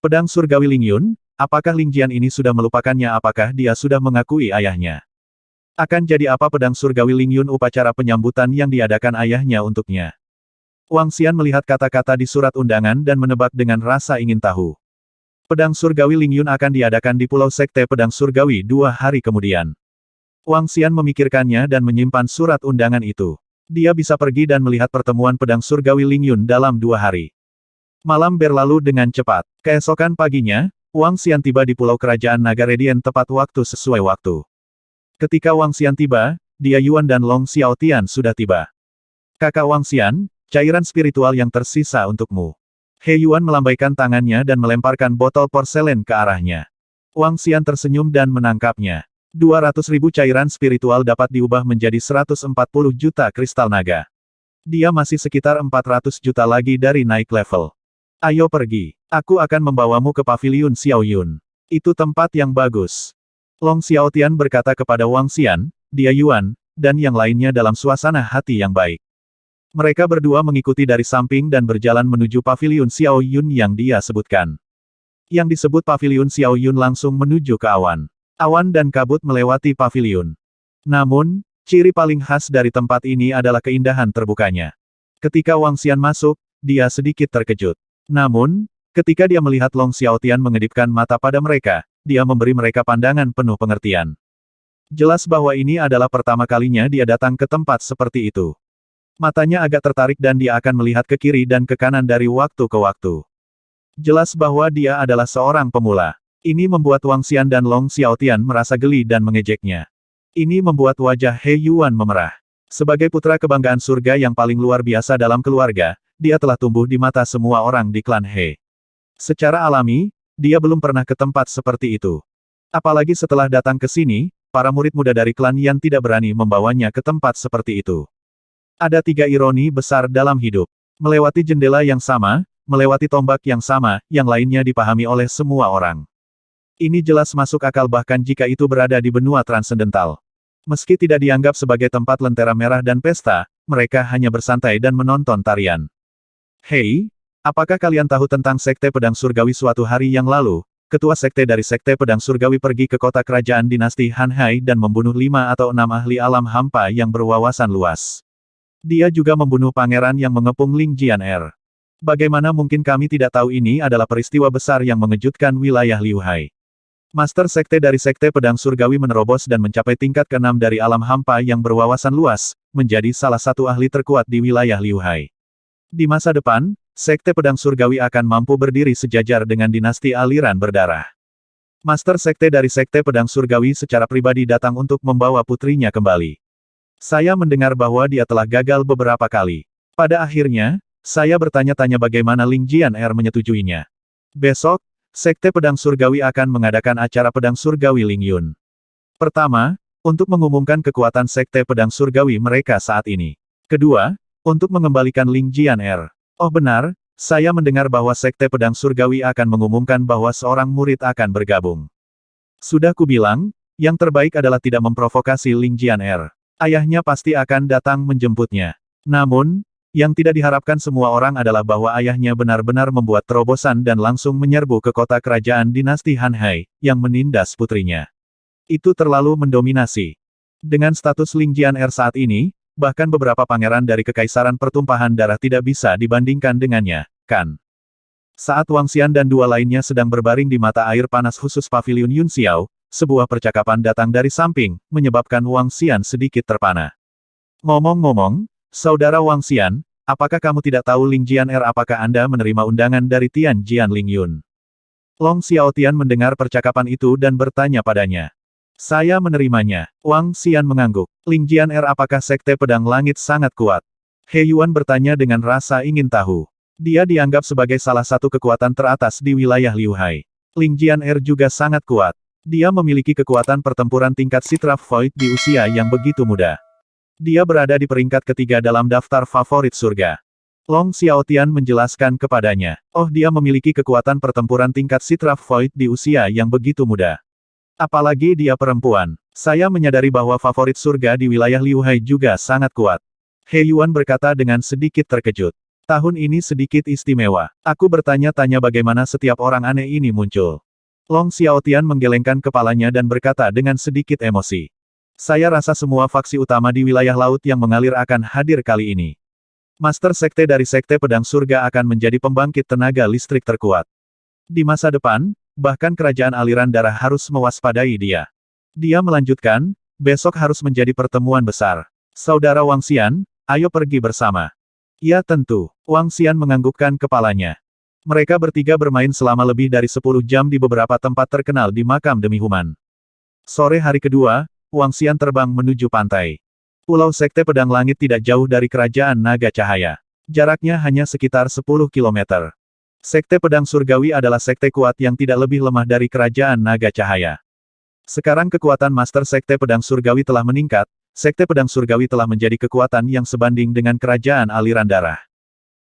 Pedang surgawi Ling Yun, apakah Ling Jian ini sudah melupakannya? Apakah dia sudah mengakui ayahnya? Akan jadi apa pedang surgawi Ling Yun upacara penyambutan yang diadakan ayahnya untuknya? Wang Xian melihat kata-kata di surat undangan dan menebak dengan rasa ingin tahu. Pedang surgawi Ling Yun akan diadakan di Pulau Sekte Pedang Surgawi 2 hari kemudian. Wang Xian memikirkannya dan menyimpan surat undangan itu. Dia bisa pergi dan melihat pertemuan pedang surgawi Ling Yun dalam 2 hari. Malam berlalu dengan cepat. Keesokan paginya, Wang Xian tiba di Pulau Kerajaan Naga Radiant tepat waktu sesuai waktu. Ketika Wang Xian tiba, Dia Yuan dan Long Xiaotian sudah tiba. Kakak Wang Xian, cairan spiritual yang tersisa untukmu. He Yuan melambaikan tangannya dan melemparkan botol porselen ke arahnya. Wang Xian tersenyum dan menangkapnya. 200.000 cairan spiritual dapat diubah menjadi 140 juta kristal naga. Dia masih sekitar 400 juta lagi dari naik level. Ayo pergi. Aku akan membawamu ke paviliun Xiao Yun. Itu tempat yang bagus. Long Xiaotian berkata kepada Wang Xian, Dia Yuan, dan yang lainnya dalam suasana hati yang baik. Mereka berdua mengikuti dari samping dan berjalan menuju paviliun Xiao Yun yang dia sebutkan. Yang disebut paviliun Xiao Yun langsung menuju ke awan. Awan dan kabut melewati paviliun. Namun, ciri paling khas dari tempat ini adalah keindahan terbukanya. Ketika Wang Xian masuk, dia sedikit terkejut. Namun, ketika dia melihat Long Xiaotian mengedipkan mata pada mereka, dia memberi mereka pandangan penuh pengertian. Jelas bahwa ini adalah pertama kalinya dia datang ke tempat seperti itu. Matanya agak tertarik dan dia akan melihat ke kiri dan ke kanan dari waktu ke waktu. Jelas bahwa dia adalah seorang pemula. Ini membuat Wang Xian dan Long Xiaotian merasa geli dan mengejeknya. Ini membuat wajah He Yuan memerah. Sebagai putra kebanggaan surga yang paling luar biasa dalam keluarga, dia telah tumbuh di mata semua orang di klan He. Secara alami, dia belum pernah ke tempat seperti itu. Apalagi setelah datang ke sini, para murid muda dari klan Yan tidak berani membawanya ke tempat seperti itu. Ada 3 ironi besar dalam hidup. Melewati jendela yang sama, melewati tombak yang sama, yang lainnya dipahami oleh semua orang. Ini jelas masuk akal bahkan jika itu berada di benua transendental. Meski tidak dianggap sebagai tempat lentera merah dan pesta, mereka hanya bersantai dan menonton tarian. Hei, apakah kalian tahu tentang Sekte Pedang Surgawi? Suatu hari yang lalu, ketua sekte dari Sekte Pedang Surgawi pergi ke kota kerajaan dinasti Han Hai dan membunuh 5 atau 6 ahli alam hampa yang berwawasan luas. Dia juga membunuh pangeran yang mengepung Ling Jian Er. Bagaimana mungkin kami tidak tahu ini adalah peristiwa besar yang mengejutkan wilayah Liu Hai. Master Sekte dari Sekte Pedang Surgawi menerobos dan mencapai tingkat ke-6 dari alam hampa yang berwawasan luas, menjadi salah satu ahli terkuat di wilayah Liu Hai. Di masa depan, Sekte Pedang Surgawi akan mampu berdiri sejajar dengan dinasti aliran berdarah. Master Sekte dari Sekte Pedang Surgawi secara pribadi datang untuk membawa putrinya kembali. Saya mendengar bahwa dia telah gagal beberapa kali. Pada akhirnya, saya bertanya-tanya bagaimana Ling Jian Er menyetujuinya. Besok, Sekte Pedang Surgawi akan mengadakan acara Pedang Surgawi Ling Yun. Pertama, untuk mengumumkan kekuatan Sekte Pedang Surgawi mereka saat ini. Kedua, untuk mengembalikan Ling Jian Er. Oh benar, saya mendengar bahwa Sekte Pedang Surgawi akan mengumumkan bahwa seorang murid akan bergabung. Sudah kubilang, yang terbaik adalah tidak memprovokasi Ling Jian Er. Ayahnya pasti akan datang menjemputnya. Namun, yang tidak diharapkan semua orang adalah bahwa ayahnya benar-benar membuat terobosan dan langsung menyerbu ke kota kerajaan dinasti Han Hai, yang menindas putrinya. Itu terlalu mendominasi. Dengan status Ling Jian Er saat ini, bahkan beberapa pangeran dari Kekaisaran Pertumpahan Darah tidak bisa dibandingkan dengannya, kan? Saat Wang Xian dan 2 lainnya sedang berbaring di mata air panas khusus paviliun Yun Xiao, sebuah percakapan datang dari samping, menyebabkan Wang Xian sedikit terpana. Ngomong-ngomong, Saudara Wang Xian, apakah kamu tidak tahu Ling Jian Er? Apakah Anda menerima undangan dari Tian Jian Ling Yun? Long Xiaotian mendengar percakapan itu dan bertanya padanya. Saya menerimanya. Wang Xian mengangguk. Ling Jian Er, apakah Sekte Pedang Langit sangat kuat? He Yuan bertanya dengan rasa ingin tahu. Dia dianggap sebagai salah satu kekuatan teratas di wilayah Liu Hai. Ling Jian Er juga sangat kuat. Dia memiliki kekuatan pertempuran tingkat Sitraf Void di usia yang begitu muda. Dia berada di peringkat ketiga dalam daftar favorit surga. Long Xiaotian menjelaskan kepadanya. Oh, dia memiliki kekuatan pertempuran tingkat Sitraf Void di usia yang begitu muda. Apalagi dia perempuan. Saya menyadari bahwa favorit surga di wilayah Liu Hai juga sangat kuat. He Yuan berkata dengan sedikit terkejut. Tahun ini sedikit istimewa. Aku bertanya-tanya bagaimana setiap orang aneh ini muncul. Long Xiaotian menggelengkan kepalanya dan berkata dengan sedikit emosi. Saya rasa semua faksi utama di wilayah laut yang mengalir akan hadir kali ini. Master Sekte dari Sekte Pedang Surga akan menjadi pembangkit tenaga listrik terkuat. Di masa depan, bahkan kerajaan aliran darah harus mewaspadai dia. Dia melanjutkan, besok harus menjadi pertemuan besar. Saudara Wang Xian, ayo pergi bersama. Ya tentu, Wang Xian menganggukkan kepalanya. Mereka bertiga bermain selama lebih dari 10 jam di beberapa tempat terkenal di makam demi human. Sore hari kedua, Wang Xian terbang menuju pantai. Pulau Sekte Pedang Langit tidak jauh dari kerajaan Naga Cahaya. Jaraknya hanya sekitar 10 km. Sekte Pedang Surgawi adalah sekte kuat yang tidak lebih lemah dari kerajaan Naga Cahaya. Sekarang kekuatan Master Sekte Pedang Surgawi telah meningkat. Sekte Pedang Surgawi telah menjadi kekuatan yang sebanding dengan kerajaan aliran darah.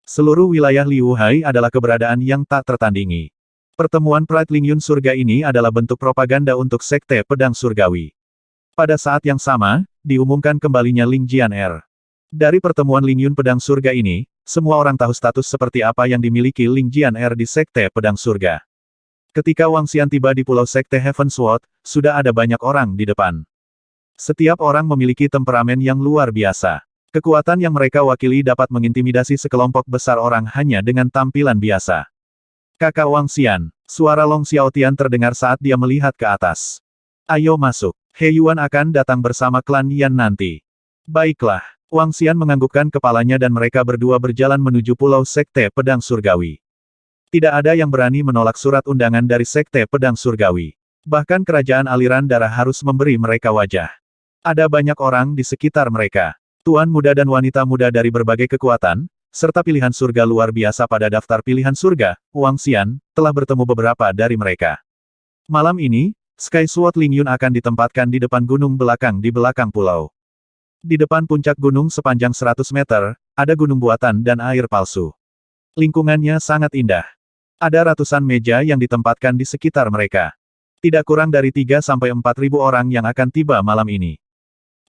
Seluruh wilayah Liu Hai adalah keberadaan yang tak tertandingi. Pertemuan Pride Lingyun Surga ini adalah bentuk propaganda untuk Sekte Pedang Surgawi. Pada saat yang sama, diumumkan kembalinya Ling Jian-er. Dari pertemuan Lingyun Pedang Surga ini, semua orang tahu status seperti apa yang dimiliki Ling Jian-er di Sekte Pedang Surga. Ketika Wang Xian tiba di Pulau Sekte Heavensward, sudah ada banyak orang di depan. Setiap orang memiliki temperamen yang luar biasa. Kekuatan yang mereka wakili dapat mengintimidasi sekelompok besar orang hanya dengan tampilan biasa. Kakak Wang Xian, suara Long Xiaotian terdengar saat dia melihat ke atas. Ayo masuk, He Yuan akan datang bersama klan Yan nanti. Baiklah, Wang Xian menganggukkan kepalanya dan mereka berdua berjalan menuju Pulau Sekte Pedang Surgawi. Tidak ada yang berani menolak surat undangan dari Sekte Pedang Surgawi. Bahkan kerajaan aliran darah harus memberi mereka wajah. Ada banyak orang di sekitar mereka. Tuan muda dan wanita muda dari berbagai kekuatan, serta pilihan surga luar biasa pada daftar pilihan surga, Wang Xian, telah bertemu beberapa dari mereka. Malam ini, Sky Sword Lingyun akan ditempatkan di depan gunung belakang di belakang pulau. Di depan puncak gunung sepanjang 100 meter, ada gunung buatan dan air palsu. Lingkungannya sangat indah. Ada ratusan meja yang ditempatkan di sekitar mereka. Tidak kurang dari 3-4 ribu orang yang akan tiba malam ini.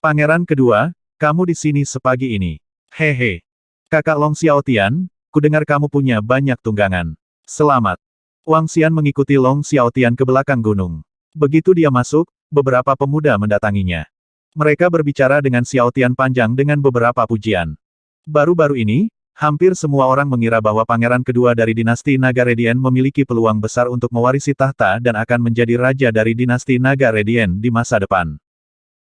Pangeran kedua, kamu di sini sepagi ini. Hehe. Kakak Long Xiaotian, kudengar kamu punya banyak tunggangan. Selamat. Wang Xian mengikuti Long Xiaotian ke belakang gunung. Begitu dia masuk, beberapa pemuda mendatanginya. Mereka berbicara dengan Xiaotian panjang dengan beberapa pujian. Baru-baru ini, hampir semua orang mengira bahwa pangeran kedua dari dinasti Naga Radiant memiliki peluang besar untuk mewarisi tahta dan akan menjadi raja dari dinasti Naga Radiant di masa depan.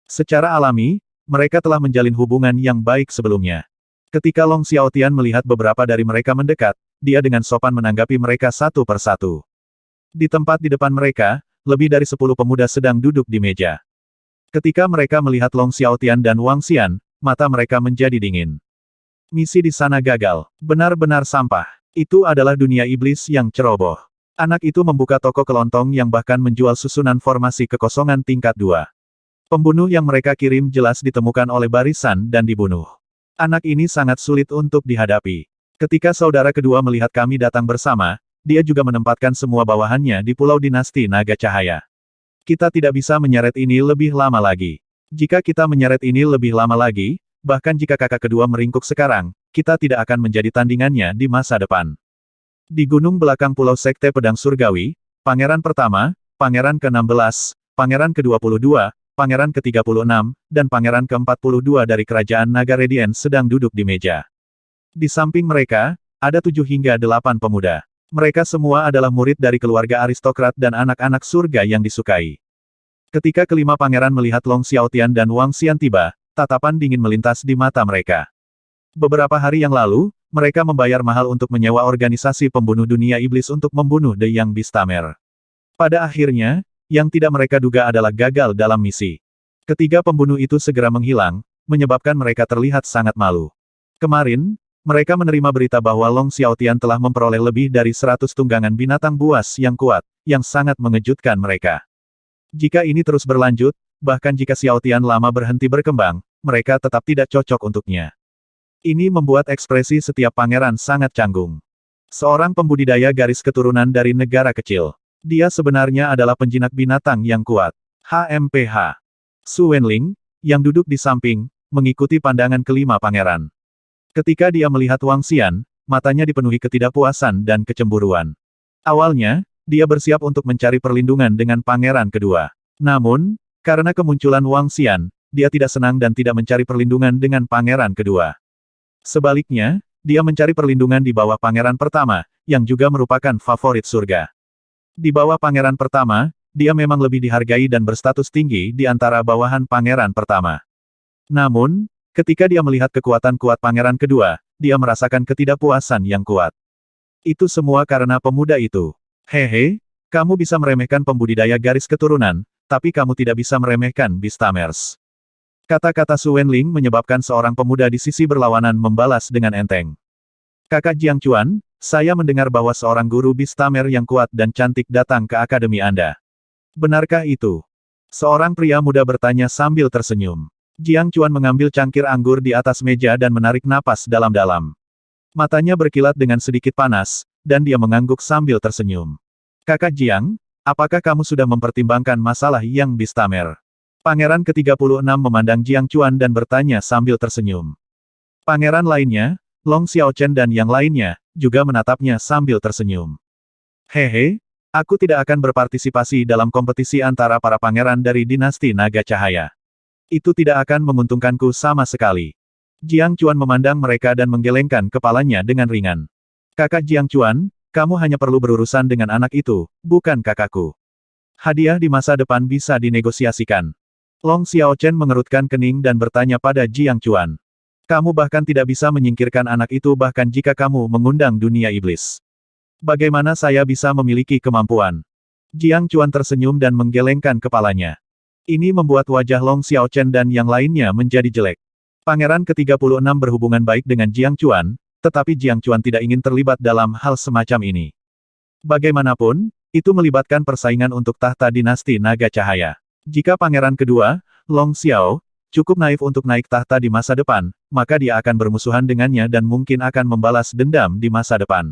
Secara alami, mereka telah menjalin hubungan yang baik sebelumnya. Ketika Long Xiaotian melihat beberapa dari mereka mendekat, dia dengan sopan menanggapi mereka satu persatu. Di tempat di depan mereka, lebih dari 10 pemuda sedang duduk di meja. Ketika mereka melihat Long Xiaotian dan Wang Xian, mata mereka menjadi dingin. Misi di sana gagal. Benar-benar sampah. Itu adalah dunia iblis yang ceroboh. Anak itu membuka toko kelontong yang bahkan menjual susunan formasi kekosongan tingkat 2. Pembunuh yang mereka kirim jelas ditemukan oleh barisan dan dibunuh. Anak ini sangat sulit untuk dihadapi. Ketika saudara kedua melihat kami datang bersama, dia juga menempatkan semua bawahannya di Pulau Dinasti Naga Cahaya. Kita tidak bisa menyeret ini lebih lama lagi. Jika kita menyeret ini lebih lama lagi, bahkan jika kakak kedua meringkuk sekarang, kita tidak akan menjadi tandingannya di masa depan. Di gunung belakang Pulau Sekte Pedang Surgawi, Pangeran pertama, Pangeran ke-16, Pangeran ke-22, Pangeran ke-36, dan Pangeran ke-42 dari Kerajaan Naga Radiant sedang duduk di meja. Di samping mereka, ada 7 hingga 8 pemuda. Mereka semua adalah murid dari keluarga aristokrat dan anak-anak surga yang disukai. Ketika kelima pangeran melihat Long Xiaotian dan Wang Xian tiba, tatapan dingin melintas di mata mereka. Beberapa hari yang lalu, mereka membayar mahal untuk menyewa organisasi pembunuh dunia iblis untuk membunuh The Young Beastamer. Pada akhirnya, yang tidak mereka duga adalah gagal dalam misi. Ketiga pembunuh itu segera menghilang, menyebabkan mereka terlihat sangat malu. Kemarin, mereka menerima berita bahwa Long Xiaotian telah memperoleh lebih dari 100 tunggangan binatang buas yang kuat, yang sangat mengejutkan mereka. Jika ini terus berlanjut, bahkan jika Xiaotian lama berhenti berkembang, mereka tetap tidak cocok untuknya. Ini membuat ekspresi setiap pangeran sangat canggung. Seorang pembudidaya garis keturunan dari negara kecil. Dia sebenarnya adalah penjinak binatang yang kuat. HMPH. Su Wenling, yang duduk di samping, mengikuti pandangan kelima pangeran. Ketika dia melihat Wang Xian, matanya dipenuhi ketidakpuasan dan kecemburuan. Awalnya, dia bersiap untuk mencari perlindungan dengan pangeran kedua. Namun, karena kemunculan Wang Xian, dia tidak senang dan tidak mencari perlindungan dengan pangeran kedua. Sebaliknya, dia mencari perlindungan di bawah pangeran pertama, yang juga merupakan favorit surga. Di bawah pangeran pertama, dia memang lebih dihargai dan berstatus tinggi di antara bawahan pangeran pertama. Namun, ketika dia melihat kekuatan kuat pangeran kedua, dia merasakan ketidakpuasan yang kuat. Itu semua karena pemuda itu. Hehe, kamu bisa meremehkan pembudidaya garis keturunan, tapi kamu tidak bisa meremehkan Beastamers. Kata-kata Su Wenling menyebabkan seorang pemuda di sisi berlawanan membalas dengan enteng. Kakak Jiang Chuan, saya mendengar bahwa seorang guru Beastamer yang kuat dan cantik datang ke akademi Anda. Benarkah itu? Seorang pria muda bertanya sambil tersenyum. Jiang Chuan mengambil cangkir anggur di atas meja dan menarik napas dalam-dalam. Matanya berkilat dengan sedikit panas, dan dia mengangguk sambil tersenyum. Kakak Jiang, apakah kamu sudah mempertimbangkan masalah yang Beastamer? Pangeran ke-36 memandang Jiang Chuan dan bertanya sambil tersenyum. Pangeran lainnya, Long Xiaochen dan yang lainnya, juga menatapnya sambil tersenyum. Hehe, aku tidak akan berpartisipasi dalam kompetisi antara para pangeran dari dinasti Naga Cahaya. Itu tidak akan menguntungkanku sama sekali. Jiang Chuan memandang mereka dan menggelengkan kepalanya dengan ringan. Kakak Jiang Chuan, kamu hanya perlu berurusan dengan anak itu, bukan kakakku. Hadiah di masa depan bisa dinegosiasikan. Long Xiaochen mengerutkan kening dan bertanya pada Jiang Chuan. Kamu bahkan tidak bisa menyingkirkan anak itu bahkan jika kamu mengundang dunia iblis. Bagaimana saya bisa memiliki kemampuan? Jiang Chuan tersenyum dan menggelengkan kepalanya. Ini membuat wajah Long Xiaochen dan yang lainnya menjadi jelek. Pangeran ke-36 berhubungan baik dengan Jiang Chuan, tetapi Jiang Chuan tidak ingin terlibat dalam hal semacam ini. Bagaimanapun, itu melibatkan persaingan untuk tahta dinasti Naga Cahaya. Jika pangeran kedua, Long Xiao, cukup naif untuk naik tahta di masa depan, maka dia akan bermusuhan dengannya dan mungkin akan membalas dendam di masa depan.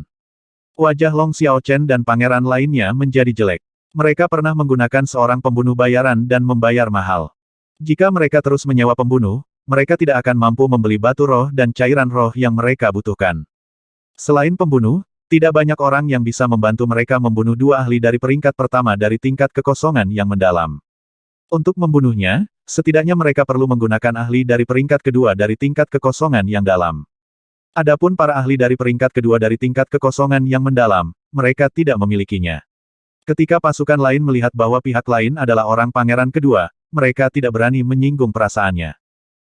Wajah Long Xiaochen dan pangeran lainnya menjadi jelek. Mereka pernah menggunakan seorang pembunuh bayaran dan membayar mahal. Jika mereka terus menyewa pembunuh, mereka tidak akan mampu membeli batu roh dan cairan roh yang mereka butuhkan. Selain pembunuh, tidak banyak orang yang bisa membantu mereka membunuh dua ahli dari peringkat pertama dari tingkat kekosongan yang mendalam. Untuk membunuhnya, setidaknya mereka perlu menggunakan ahli dari peringkat kedua dari tingkat kekosongan yang dalam. Adapun para ahli dari peringkat kedua dari tingkat kekosongan yang mendalam, mereka tidak memilikinya. Ketika pasukan lain melihat bahwa pihak lain adalah orang pangeran kedua, mereka tidak berani menyinggung perasaannya.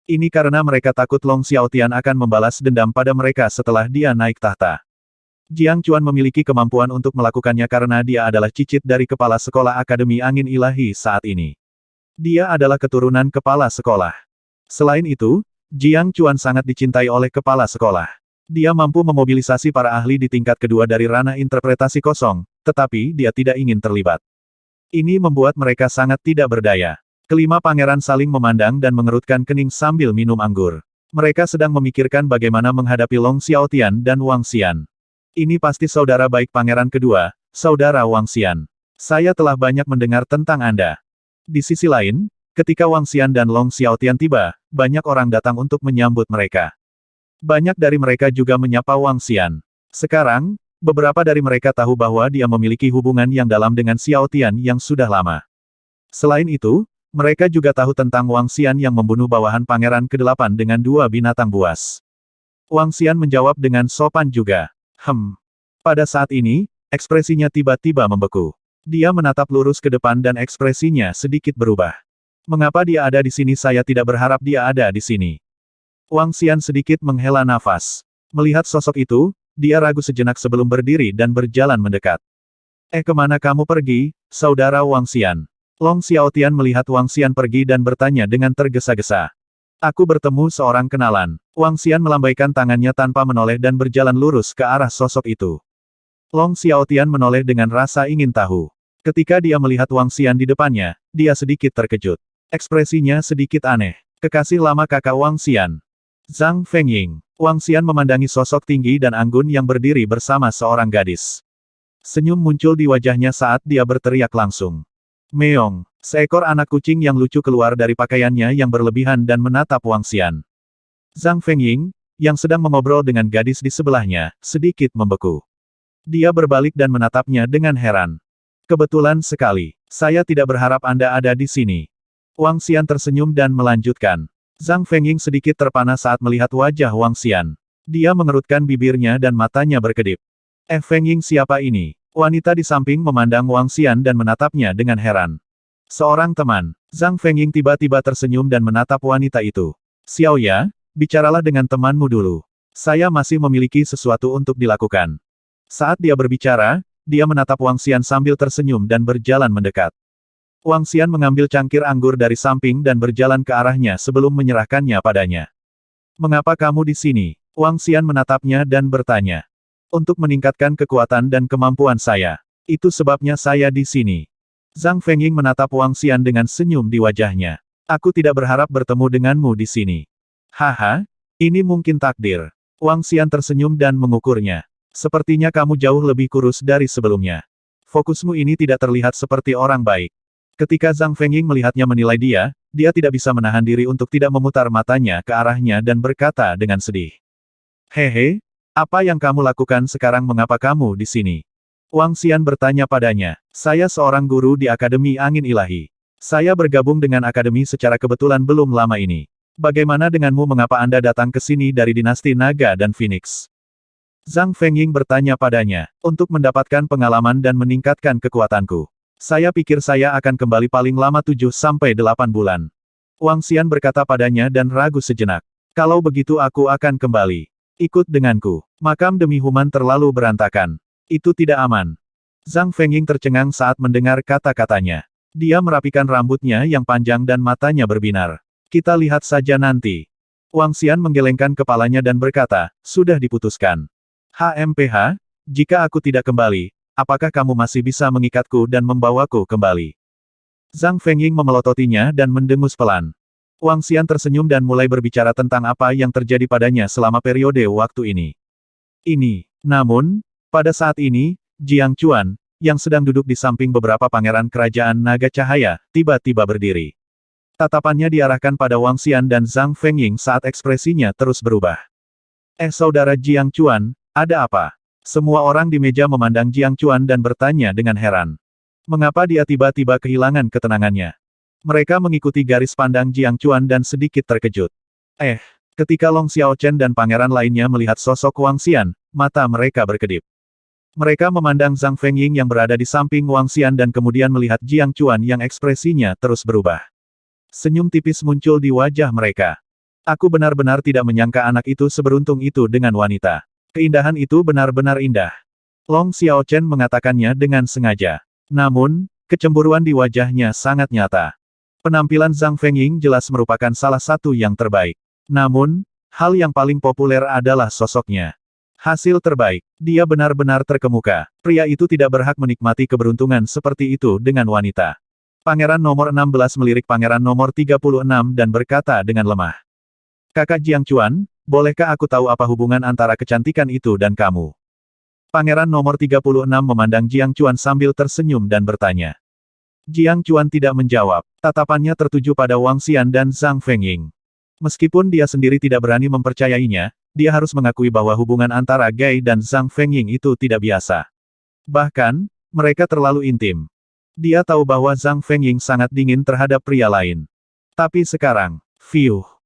Ini karena mereka takut Long Xiaotian akan membalas dendam pada mereka setelah dia naik tahta. Jiang Chuan memiliki kemampuan untuk melakukannya karena dia adalah cicit dari kepala sekolah Akademi Angin Ilahi saat ini. Dia adalah keturunan kepala sekolah. Selain itu, Jiang Chuan sangat dicintai oleh kepala sekolah. Dia mampu memobilisasi para ahli di tingkat kedua dari ranah interpretasi kosong, tetapi dia tidak ingin terlibat. Ini membuat mereka sangat tidak berdaya. Kelima pangeran saling memandang dan mengerutkan kening sambil minum anggur. Mereka sedang memikirkan bagaimana menghadapi Long Xiaotian dan Wang Xian. Ini pasti saudara baik pangeran kedua, saudara Wang Xian. Saya telah banyak mendengar tentang Anda. Di sisi lain, ketika Wang Xian dan Long Xiaotian tiba, banyak orang datang untuk menyambut mereka. Banyak dari mereka juga menyapa Wang Xian. Sekarang, beberapa dari mereka tahu bahwa dia memiliki hubungan yang dalam dengan Xiaotian yang sudah lama. Selain itu, mereka juga tahu tentang Wang Xian yang membunuh bawahan pangeran ke-8 dengan dua binatang buas. Wang Xian menjawab dengan sopan juga. Pada saat ini, ekspresinya tiba-tiba membeku. Dia menatap lurus ke depan dan ekspresinya sedikit berubah. Mengapa dia ada di sini? Saya tidak berharap dia ada di sini. Wang Xian sedikit menghela nafas. Melihat sosok itu, dia ragu sejenak sebelum berdiri dan berjalan mendekat. Kemana kamu pergi, saudara Wang Xian? Long Xiaotian melihat Wang Xian pergi dan bertanya dengan tergesa-gesa. Aku bertemu seorang kenalan. Wang Xian melambaikan tangannya tanpa menoleh dan berjalan lurus ke arah sosok itu. Long Xiaotian menoleh dengan rasa ingin tahu. Ketika dia melihat Wang Xian di depannya, dia sedikit terkejut. Ekspresinya sedikit aneh. Kekasih lama kakak Wang Xian. Zhang Fengying. Wang Xian memandangi sosok tinggi dan anggun yang berdiri bersama seorang gadis. Senyum muncul di wajahnya saat dia berteriak langsung. Meong, seekor anak kucing yang lucu keluar dari pakaiannya yang berlebihan dan menatap Wang Xian. Zhang Fengying, yang sedang mengobrol dengan gadis di sebelahnya, sedikit membeku. Dia berbalik dan menatapnya dengan heran. Kebetulan sekali. Saya tidak berharap Anda ada di sini. Wang Xian tersenyum dan melanjutkan. Zhang Fengying sedikit terpana saat melihat wajah Wang Xian. Dia mengerutkan bibirnya dan matanya berkedip. Fengying siapa ini? Wanita di samping memandang Wang Xian dan menatapnya dengan heran. Seorang teman. Zhang Fengying tiba-tiba tersenyum dan menatap wanita itu. Xiao Ya, bicaralah dengan temanmu dulu. Saya masih memiliki sesuatu untuk dilakukan. Saat dia berbicara, dia menatap Wang Xian sambil tersenyum dan berjalan mendekat. Wang Xian mengambil cangkir anggur dari samping dan berjalan ke arahnya sebelum menyerahkannya padanya. Mengapa kamu di sini? Wang Xian menatapnya dan bertanya. Untuk meningkatkan kekuatan dan kemampuan saya. Itu sebabnya saya di sini. Zhang Fengying menatap Wang Xian dengan senyum di wajahnya. Aku tidak berharap bertemu denganmu di sini. Haha, ini mungkin takdir. Wang Xian tersenyum dan mengukurnya. Sepertinya kamu jauh lebih kurus dari sebelumnya. Fokusmu ini tidak terlihat seperti orang baik. Ketika Zhang Fengying melihatnya menilai dia tidak bisa menahan diri untuk tidak memutar matanya ke arahnya dan berkata dengan sedih. Hehe, apa yang kamu lakukan sekarang, mengapa kamu di sini? Wang Xian bertanya padanya. Saya seorang guru di Akademi Angin Ilahi. Saya bergabung dengan akademi secara kebetulan belum lama ini. Bagaimana denganmu, mengapa Anda datang ke sini dari dinasti Naga dan Phoenix? Zhang Fengying bertanya padanya. Untuk mendapatkan pengalaman dan meningkatkan kekuatanku. Saya pikir saya akan kembali paling lama 7-8 bulan. Wang Xian berkata padanya dan ragu sejenak. Kalau begitu aku akan kembali. Ikut denganku. Makam demi Human terlalu berantakan. Itu tidak aman. Zhang Fengying tercengang saat mendengar kata-katanya. Dia merapikan rambutnya yang panjang dan matanya berbinar. Kita lihat saja nanti. Wang Xian menggelengkan kepalanya dan berkata, sudah diputuskan. HMPH, jika aku tidak kembali, apakah kamu masih bisa mengikatku dan membawaku kembali? Zhang Fengying memelototinya dan mendengus pelan. Wang Xian tersenyum dan mulai berbicara tentang apa yang terjadi padanya selama periode waktu ini. Namun, pada saat ini, Jiang Chuan, yang sedang duduk di samping beberapa pangeran kerajaan naga cahaya, tiba-tiba berdiri. Tatapannya diarahkan pada Wang Xian dan Zhang Fengying saat ekspresinya terus berubah. Saudara Jiang Chuan, ada apa? Semua orang di meja memandang Jiang Chuan dan bertanya dengan heran. Mengapa dia tiba-tiba kehilangan ketenangannya? Mereka mengikuti garis pandang Jiang Chuan dan sedikit terkejut. Ketika Long Xiaochen dan pangeran lainnya melihat sosok Wang Xian, mata mereka berkedip. Mereka memandang Zhang Fengying yang berada di samping Wang Xian dan kemudian melihat Jiang Chuan yang ekspresinya terus berubah. Senyum tipis muncul di wajah mereka. Aku benar-benar tidak menyangka anak itu seberuntung itu dengan wanita. Keindahan itu benar-benar indah. Long Xiaochen mengatakannya dengan sengaja. Namun, kecemburuan di wajahnya sangat nyata. Penampilan Zhang Fengying jelas merupakan salah satu yang terbaik. Namun, hal yang paling populer adalah sosoknya. Hasil terbaik. Dia benar-benar terkemuka. Pria itu tidak berhak menikmati keberuntungan seperti itu dengan wanita. Pangeran nomor 16 melirik pangeran nomor 36 dan berkata dengan lemah. Kakak Jiang Chuan, bolehkah aku tahu apa hubungan antara kecantikan itu dan kamu? Pangeran nomor 36 memandang Jiang Chuan sambil tersenyum dan bertanya. Jiang Chuan tidak menjawab. Tatapannya tertuju pada Wang Xian dan Zhang Fengying. Meskipun dia sendiri tidak berani mempercayainya, dia harus mengakui bahwa hubungan antara Gai dan Zhang Fengying itu tidak biasa. Bahkan, mereka terlalu intim. Dia tahu bahwa Zhang Fengying sangat dingin terhadap pria lain. Tapi sekarang,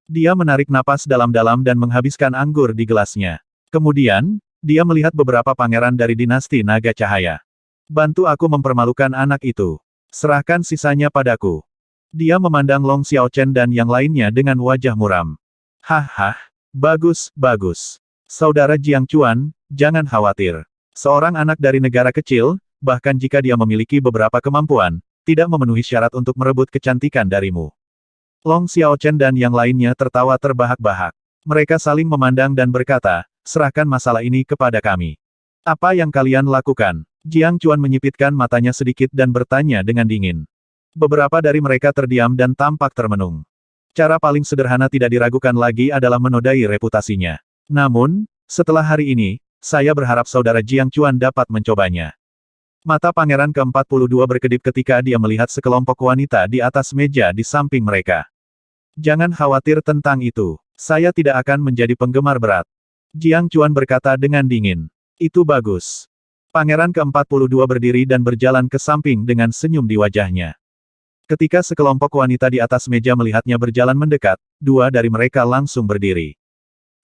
dia menarik napas dalam-dalam dan menghabiskan anggur di gelasnya. Kemudian, dia melihat beberapa pangeran dari dinasti Naga Cahaya. Bantu aku mempermalukan anak itu. Serahkan sisanya padaku. Dia memandang Long Xiaochen dan yang lainnya dengan wajah muram. Hahaha, bagus, bagus. Saudara Jiang Chuan, jangan khawatir. Seorang anak dari negara kecil, bahkan jika dia memiliki beberapa kemampuan, tidak memenuhi syarat untuk merebut kecantikan darimu. Long Xiaochen dan yang lainnya tertawa terbahak-bahak. Mereka saling memandang dan berkata, serahkan masalah ini kepada kami. Apa yang kalian lakukan? Jiang Chuan menyipitkan matanya sedikit dan bertanya dengan dingin. Beberapa dari mereka terdiam dan tampak termenung. Cara paling sederhana tidak diragukan lagi adalah menodai reputasinya. Namun, setelah hari ini, saya berharap saudara Jiang Chuan dapat mencobanya. Mata pangeran ke-42 berkedip ketika dia melihat sekelompok wanita di atas meja di samping mereka. Jangan khawatir tentang itu. Saya tidak akan menjadi penggemar berat. Jiang Chuan berkata dengan dingin. Itu bagus. Pangeran ke-42 berdiri dan berjalan ke samping dengan senyum di wajahnya. Ketika sekelompok wanita di atas meja melihatnya berjalan mendekat, dua dari mereka langsung berdiri.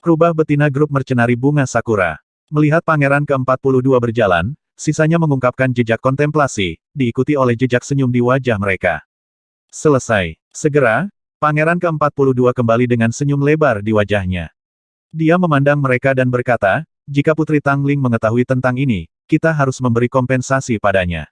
Rubah betina grup mercenari bunga Sakura. Melihat pangeran ke-42 berjalan, sisanya mengungkapkan jejak kontemplasi, diikuti oleh jejak senyum di wajah mereka. Selesai. Segera, pangeran ke-42 kembali dengan senyum lebar di wajahnya. Dia memandang mereka dan berkata, jika Putri Tangling mengetahui tentang ini, kita harus memberi kompensasi padanya.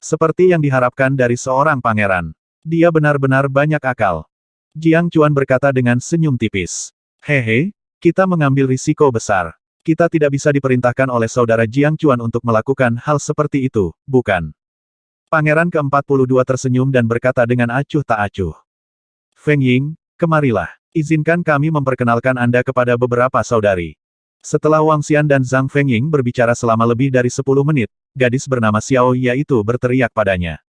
Seperti yang diharapkan dari seorang pangeran. Dia benar-benar banyak akal. Jiang Chuan berkata dengan senyum tipis. Hehe, kita mengambil risiko besar. Kita tidak bisa diperintahkan oleh saudara Jiang Chuan untuk melakukan hal seperti itu, bukan? Pangeran ke-42 tersenyum dan berkata dengan acuh tak acuh. Feng Ying, kemarilah. Izinkan kami memperkenalkan Anda kepada beberapa saudari. Setelah Wang Xian dan Zhang Fengying berbicara selama lebih dari 10 menit, gadis bernama Xiao Ya itu berteriak padanya.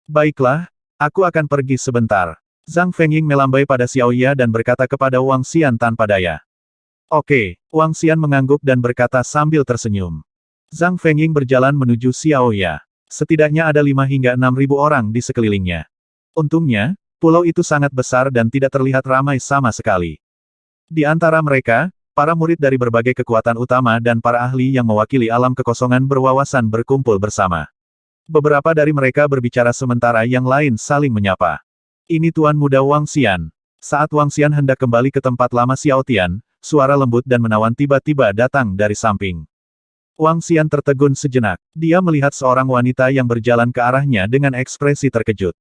Baiklah, aku akan pergi sebentar. Zhang Fengying melambai pada Xiao Ya dan berkata kepada Wang Xian tanpa daya. Oke, Wang Xian mengangguk dan berkata sambil tersenyum. Zhang Fengying berjalan menuju Xiao Ya. Setidaknya ada 5 hingga 6.000 orang di sekelilingnya. Untungnya, pulau itu sangat besar dan tidak terlihat ramai sama sekali. Di antara mereka, para murid dari berbagai kekuatan utama dan para ahli yang mewakili alam kekosongan berwawasan berkumpul bersama. Beberapa dari mereka berbicara sementara yang lain saling menyapa. Ini Tuan Muda Wang Xian. Saat Wang Xian hendak kembali ke tempat lama Xiao Tian, suara lembut dan menawan tiba-tiba datang dari samping. Wang Xian tertegun sejenak. Dia melihat seorang wanita yang berjalan ke arahnya dengan ekspresi terkejut.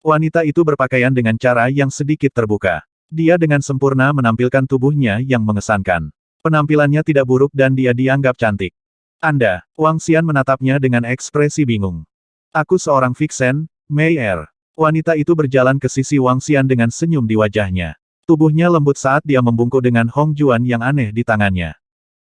Wanita itu berpakaian dengan cara yang sedikit terbuka. Dia dengan sempurna menampilkan tubuhnya yang mengesankan. Penampilannya tidak buruk dan dia dianggap cantik. Anda, Wang Xian menatapnya dengan ekspresi bingung. Aku seorang Vixen, Mei Er. Wanita itu berjalan ke sisi Wang Xian dengan senyum di wajahnya. Tubuhnya lembut saat dia membungkuk dengan Hong Juan yang aneh di tangannya.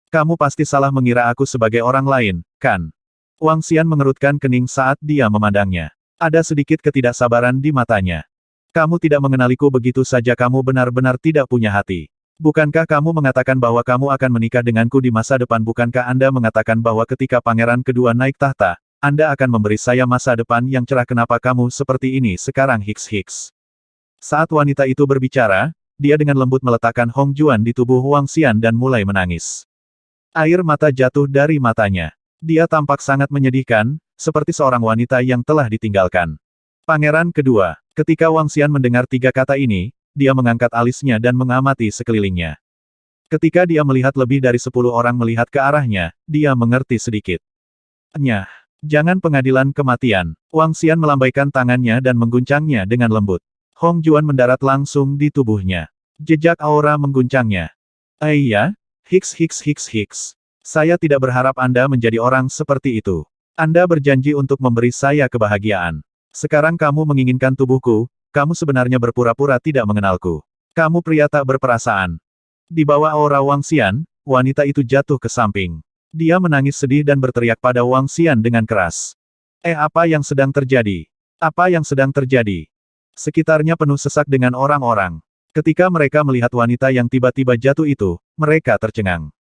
Kamu pasti salah mengira aku sebagai orang lain, kan? Wang Xian mengerutkan kening saat dia memandangnya. Ada sedikit ketidaksabaran di matanya. Kamu tidak mengenaliku begitu saja, kamu benar-benar tidak punya hati. Bukankah kamu mengatakan bahwa kamu akan menikah denganku di masa depan? Bukankah Anda mengatakan bahwa ketika pangeran kedua naik tahta, Anda akan memberi saya masa depan yang cerah? Kenapa kamu seperti ini sekarang? Hiks. Saat wanita itu berbicara, dia dengan lembut meletakkan Hong Juan di tubuh Wang Xian dan mulai menangis. Air mata jatuh dari matanya. Dia tampak sangat menyedihkan, seperti seorang wanita yang telah ditinggalkan. Pangeran kedua. Ketika Wang Xian mendengar 3 kata ini, dia mengangkat alisnya dan mengamati sekelilingnya. Ketika dia melihat lebih dari 10 orang melihat ke arahnya, dia mengerti sedikit. Nyah. Jangan pengadilan kematian. Wang Xian melambaikan tangannya dan mengguncangnya dengan lembut. Hong Juan mendarat langsung di tubuhnya. Jejak aura mengguncangnya. Iya? Hiks. Saya tidak berharap Anda menjadi orang seperti itu. Anda berjanji untuk memberi saya kebahagiaan. Sekarang kamu menginginkan tubuhku, kamu sebenarnya berpura-pura tidak mengenalku. Kamu pria tak berperasaan. Di bawah aura Wang Xian, wanita itu jatuh ke samping. Dia menangis sedih dan berteriak pada Wang Xian dengan keras. Apa yang sedang terjadi? Apa yang sedang terjadi? Sekitarnya penuh sesak dengan orang-orang. Ketika mereka melihat wanita yang tiba-tiba jatuh itu, mereka tercengang.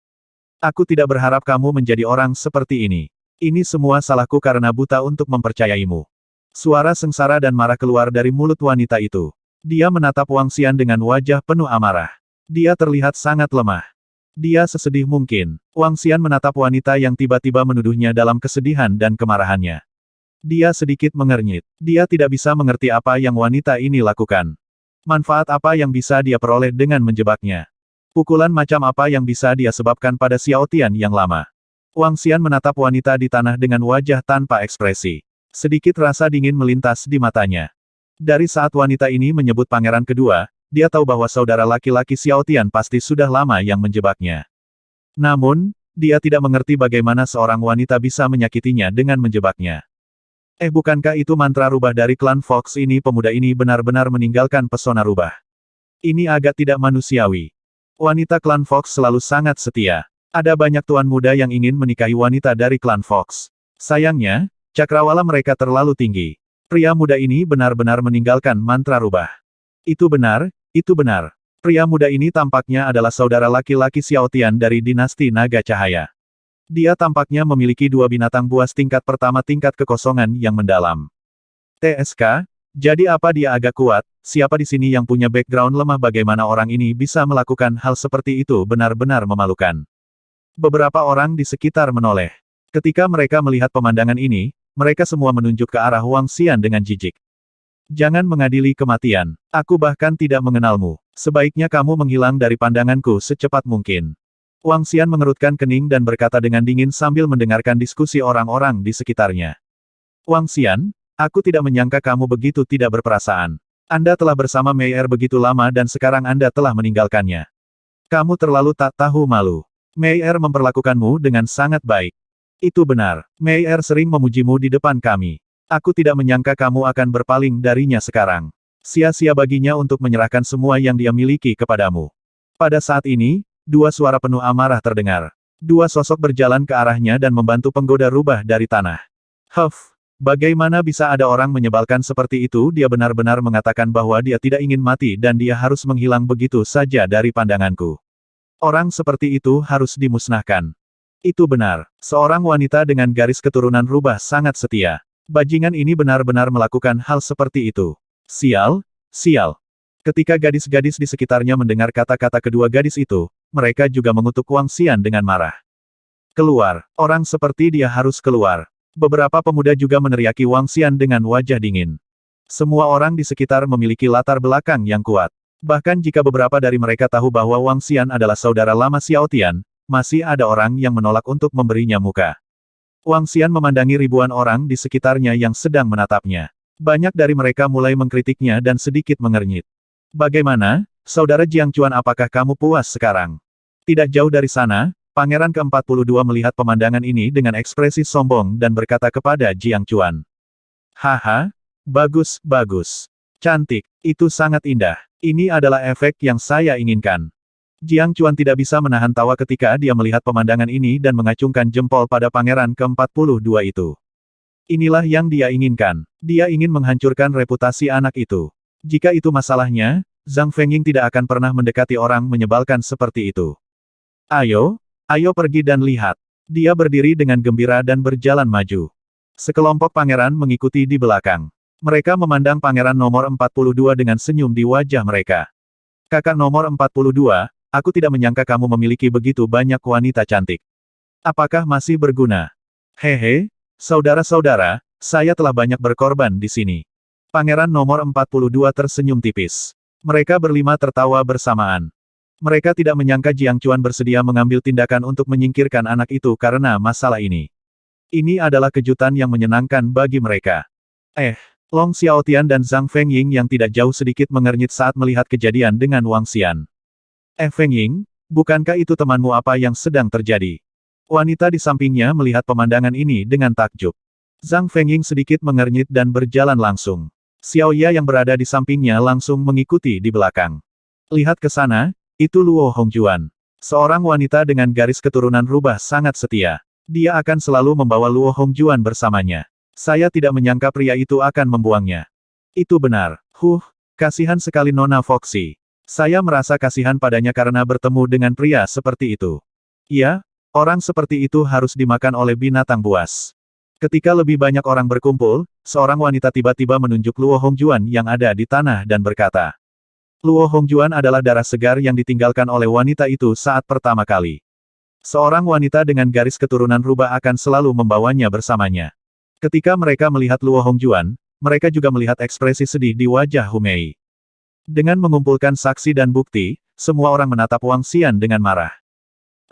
Aku tidak berharap kamu menjadi orang seperti ini. Ini semua salahku karena buta untuk mempercayaimu. Suara sengsara dan marah keluar dari mulut wanita itu. Dia menatap Wang Xian dengan wajah penuh amarah. Dia terlihat sangat lemah. Dia sesedih mungkin. Wang Xian menatap wanita yang tiba-tiba menuduhnya dalam kesedihan dan kemarahannya. Dia sedikit mengernyit. Dia tidak bisa mengerti apa yang wanita ini lakukan. Manfaat apa yang bisa dia peroleh dengan menjebaknya? Pukulan macam apa yang bisa dia sebabkan pada Xiao Tian yang lama? Wang Xian menatap wanita di tanah dengan wajah tanpa ekspresi. Sedikit rasa dingin melintas di matanya. Dari saat wanita ini menyebut pangeran kedua, dia tahu bahwa saudara laki-laki Xiao Tian pasti sudah lama yang menjebaknya. Namun, dia tidak mengerti bagaimana seorang wanita bisa menyakitinya dengan menjebaknya. Bukankah itu mantra rubah dari klan Fox ini? Pemuda ini benar-benar meninggalkan pesona rubah. Ini agak tidak manusiawi. Wanita klan Fox selalu sangat setia. Ada banyak tuan muda yang ingin menikahi wanita dari klan Fox. Sayangnya, cakrawala mereka terlalu tinggi. Pria muda ini benar-benar meninggalkan mantra rubah. Itu benar, itu benar. Pria muda ini tampaknya adalah saudara laki-laki Xiao Tian dari dinasti Naga Cahaya. Dia tampaknya memiliki dua binatang buas tingkat pertama tingkat kekosongan yang mendalam. TSK, jadi apa dia agak kuat, siapa di sini yang punya background lemah bagaimana orang ini bisa melakukan hal seperti itu benar-benar memalukan. Beberapa orang di sekitar menoleh. Ketika mereka melihat pemandangan ini, mereka semua menunjuk ke arah Wang Xian dengan jijik. Jangan mengadili kematian. Aku bahkan tidak mengenalmu. Sebaiknya kamu menghilang dari pandanganku secepat mungkin. Wang Xian mengerutkan kening dan berkata dengan dingin sambil mendengarkan diskusi orang-orang di sekitarnya. Wang Xian, aku tidak menyangka kamu begitu tidak berperasaan. Anda telah bersama Mei Er begitu lama dan sekarang Anda telah meninggalkannya. Kamu terlalu tak tahu malu. Mei Er memperlakukanmu dengan sangat baik. Itu benar. Mei Er sering memujimu di depan kami. Aku tidak menyangka kamu akan berpaling darinya sekarang. Sia-sia baginya untuk menyerahkan semua yang dia miliki kepadamu. Pada saat ini, dua suara penuh amarah terdengar. Dua sosok berjalan ke arahnya dan membantu penggoda rubah dari tanah. Bagaimana bisa ada orang menyebalkan seperti itu? Dia benar-benar mengatakan bahwa dia tidak ingin mati dan dia harus menghilang begitu saja dari pandanganku. Orang seperti itu harus dimusnahkan. Itu benar. Seorang wanita dengan garis keturunan rubah sangat setia. Bajingan ini benar-benar melakukan hal seperti itu. Sial, sial. Ketika gadis-gadis di sekitarnya mendengar kata-kata kedua gadis itu, mereka juga mengutuk Wang Xian dengan marah. Keluar, orang seperti dia harus keluar. Beberapa pemuda juga meneriaki Wang Xian dengan wajah dingin. Semua orang di sekitar memiliki latar belakang yang kuat. Bahkan jika beberapa dari mereka tahu bahwa Wang Xian adalah saudara lama Xiao Tian, masih ada orang yang menolak untuk memberinya muka. Wang Xian memandangi ribuan orang di sekitarnya yang sedang menatapnya. Banyak dari mereka mulai mengkritiknya dan sedikit mengernyit. Bagaimana, saudara Jiang Chuan, apakah kamu puas sekarang? Tidak jauh dari sana, Pangeran ke-42 melihat pemandangan ini dengan ekspresi sombong dan berkata kepada Jiang Chuan. Haha, bagus, bagus. Cantik, itu sangat indah. Ini adalah efek yang saya inginkan. Jiang Chuan tidak bisa menahan tawa ketika dia melihat pemandangan ini dan mengacungkan jempol pada pangeran ke-42 itu. Inilah yang dia inginkan. Dia ingin menghancurkan reputasi anak itu. Jika itu masalahnya, Zhang Fengying tidak akan pernah mendekati orang menyebalkan seperti itu. Ayo, ayo pergi dan lihat. Dia berdiri dengan gembira dan berjalan maju. Sekelompok pangeran mengikuti di belakang. Mereka memandang pangeran nomor 42 dengan senyum di wajah mereka. Kakak nomor 42, aku tidak menyangka kamu memiliki begitu banyak wanita cantik. Apakah masih berguna? Hehe, saudara-saudara, saya telah banyak berkorban di sini. Pangeran nomor 42 tersenyum tipis. Mereka berlima tertawa bersamaan. Mereka tidak menyangka Jiang Chuan bersedia mengambil tindakan untuk menyingkirkan anak itu karena masalah ini. Ini adalah kejutan yang menyenangkan bagi mereka. Long Xiaotian dan Zhang Fengying yang tidak jauh sedikit mengernyit saat melihat kejadian dengan Wang Xian. Fengying, bukankah itu temanmu? Apa yang sedang terjadi? Wanita di sampingnya melihat pemandangan ini dengan takjub. Zhang Fengying sedikit mengernyit dan berjalan langsung. Xiao Ya yang berada di sampingnya langsung mengikuti di belakang. Lihat ke sana, itu Luo Hongjuan. Seorang wanita dengan garis keturunan rubah sangat setia. Dia akan selalu membawa Luo Hongjuan bersamanya. Saya tidak menyangka pria itu akan membuangnya. Itu benar. Kasihan sekali Nona Foxy. Saya merasa kasihan padanya karena bertemu dengan pria seperti itu. Ya, orang seperti itu harus dimakan oleh binatang buas. Ketika lebih banyak orang berkumpul, seorang wanita tiba-tiba menunjuk Luo Hongjuan yang ada di tanah dan berkata. Luo Hongjuan adalah darah segar yang ditinggalkan oleh wanita itu saat pertama kali. Seorang wanita dengan garis keturunan rubah akan selalu membawanya bersamanya. Ketika mereka melihat Luo Hongjuan, mereka juga melihat ekspresi sedih di wajah Hu Mei. Dengan mengumpulkan saksi dan bukti, semua orang menatap Wang Xian dengan marah.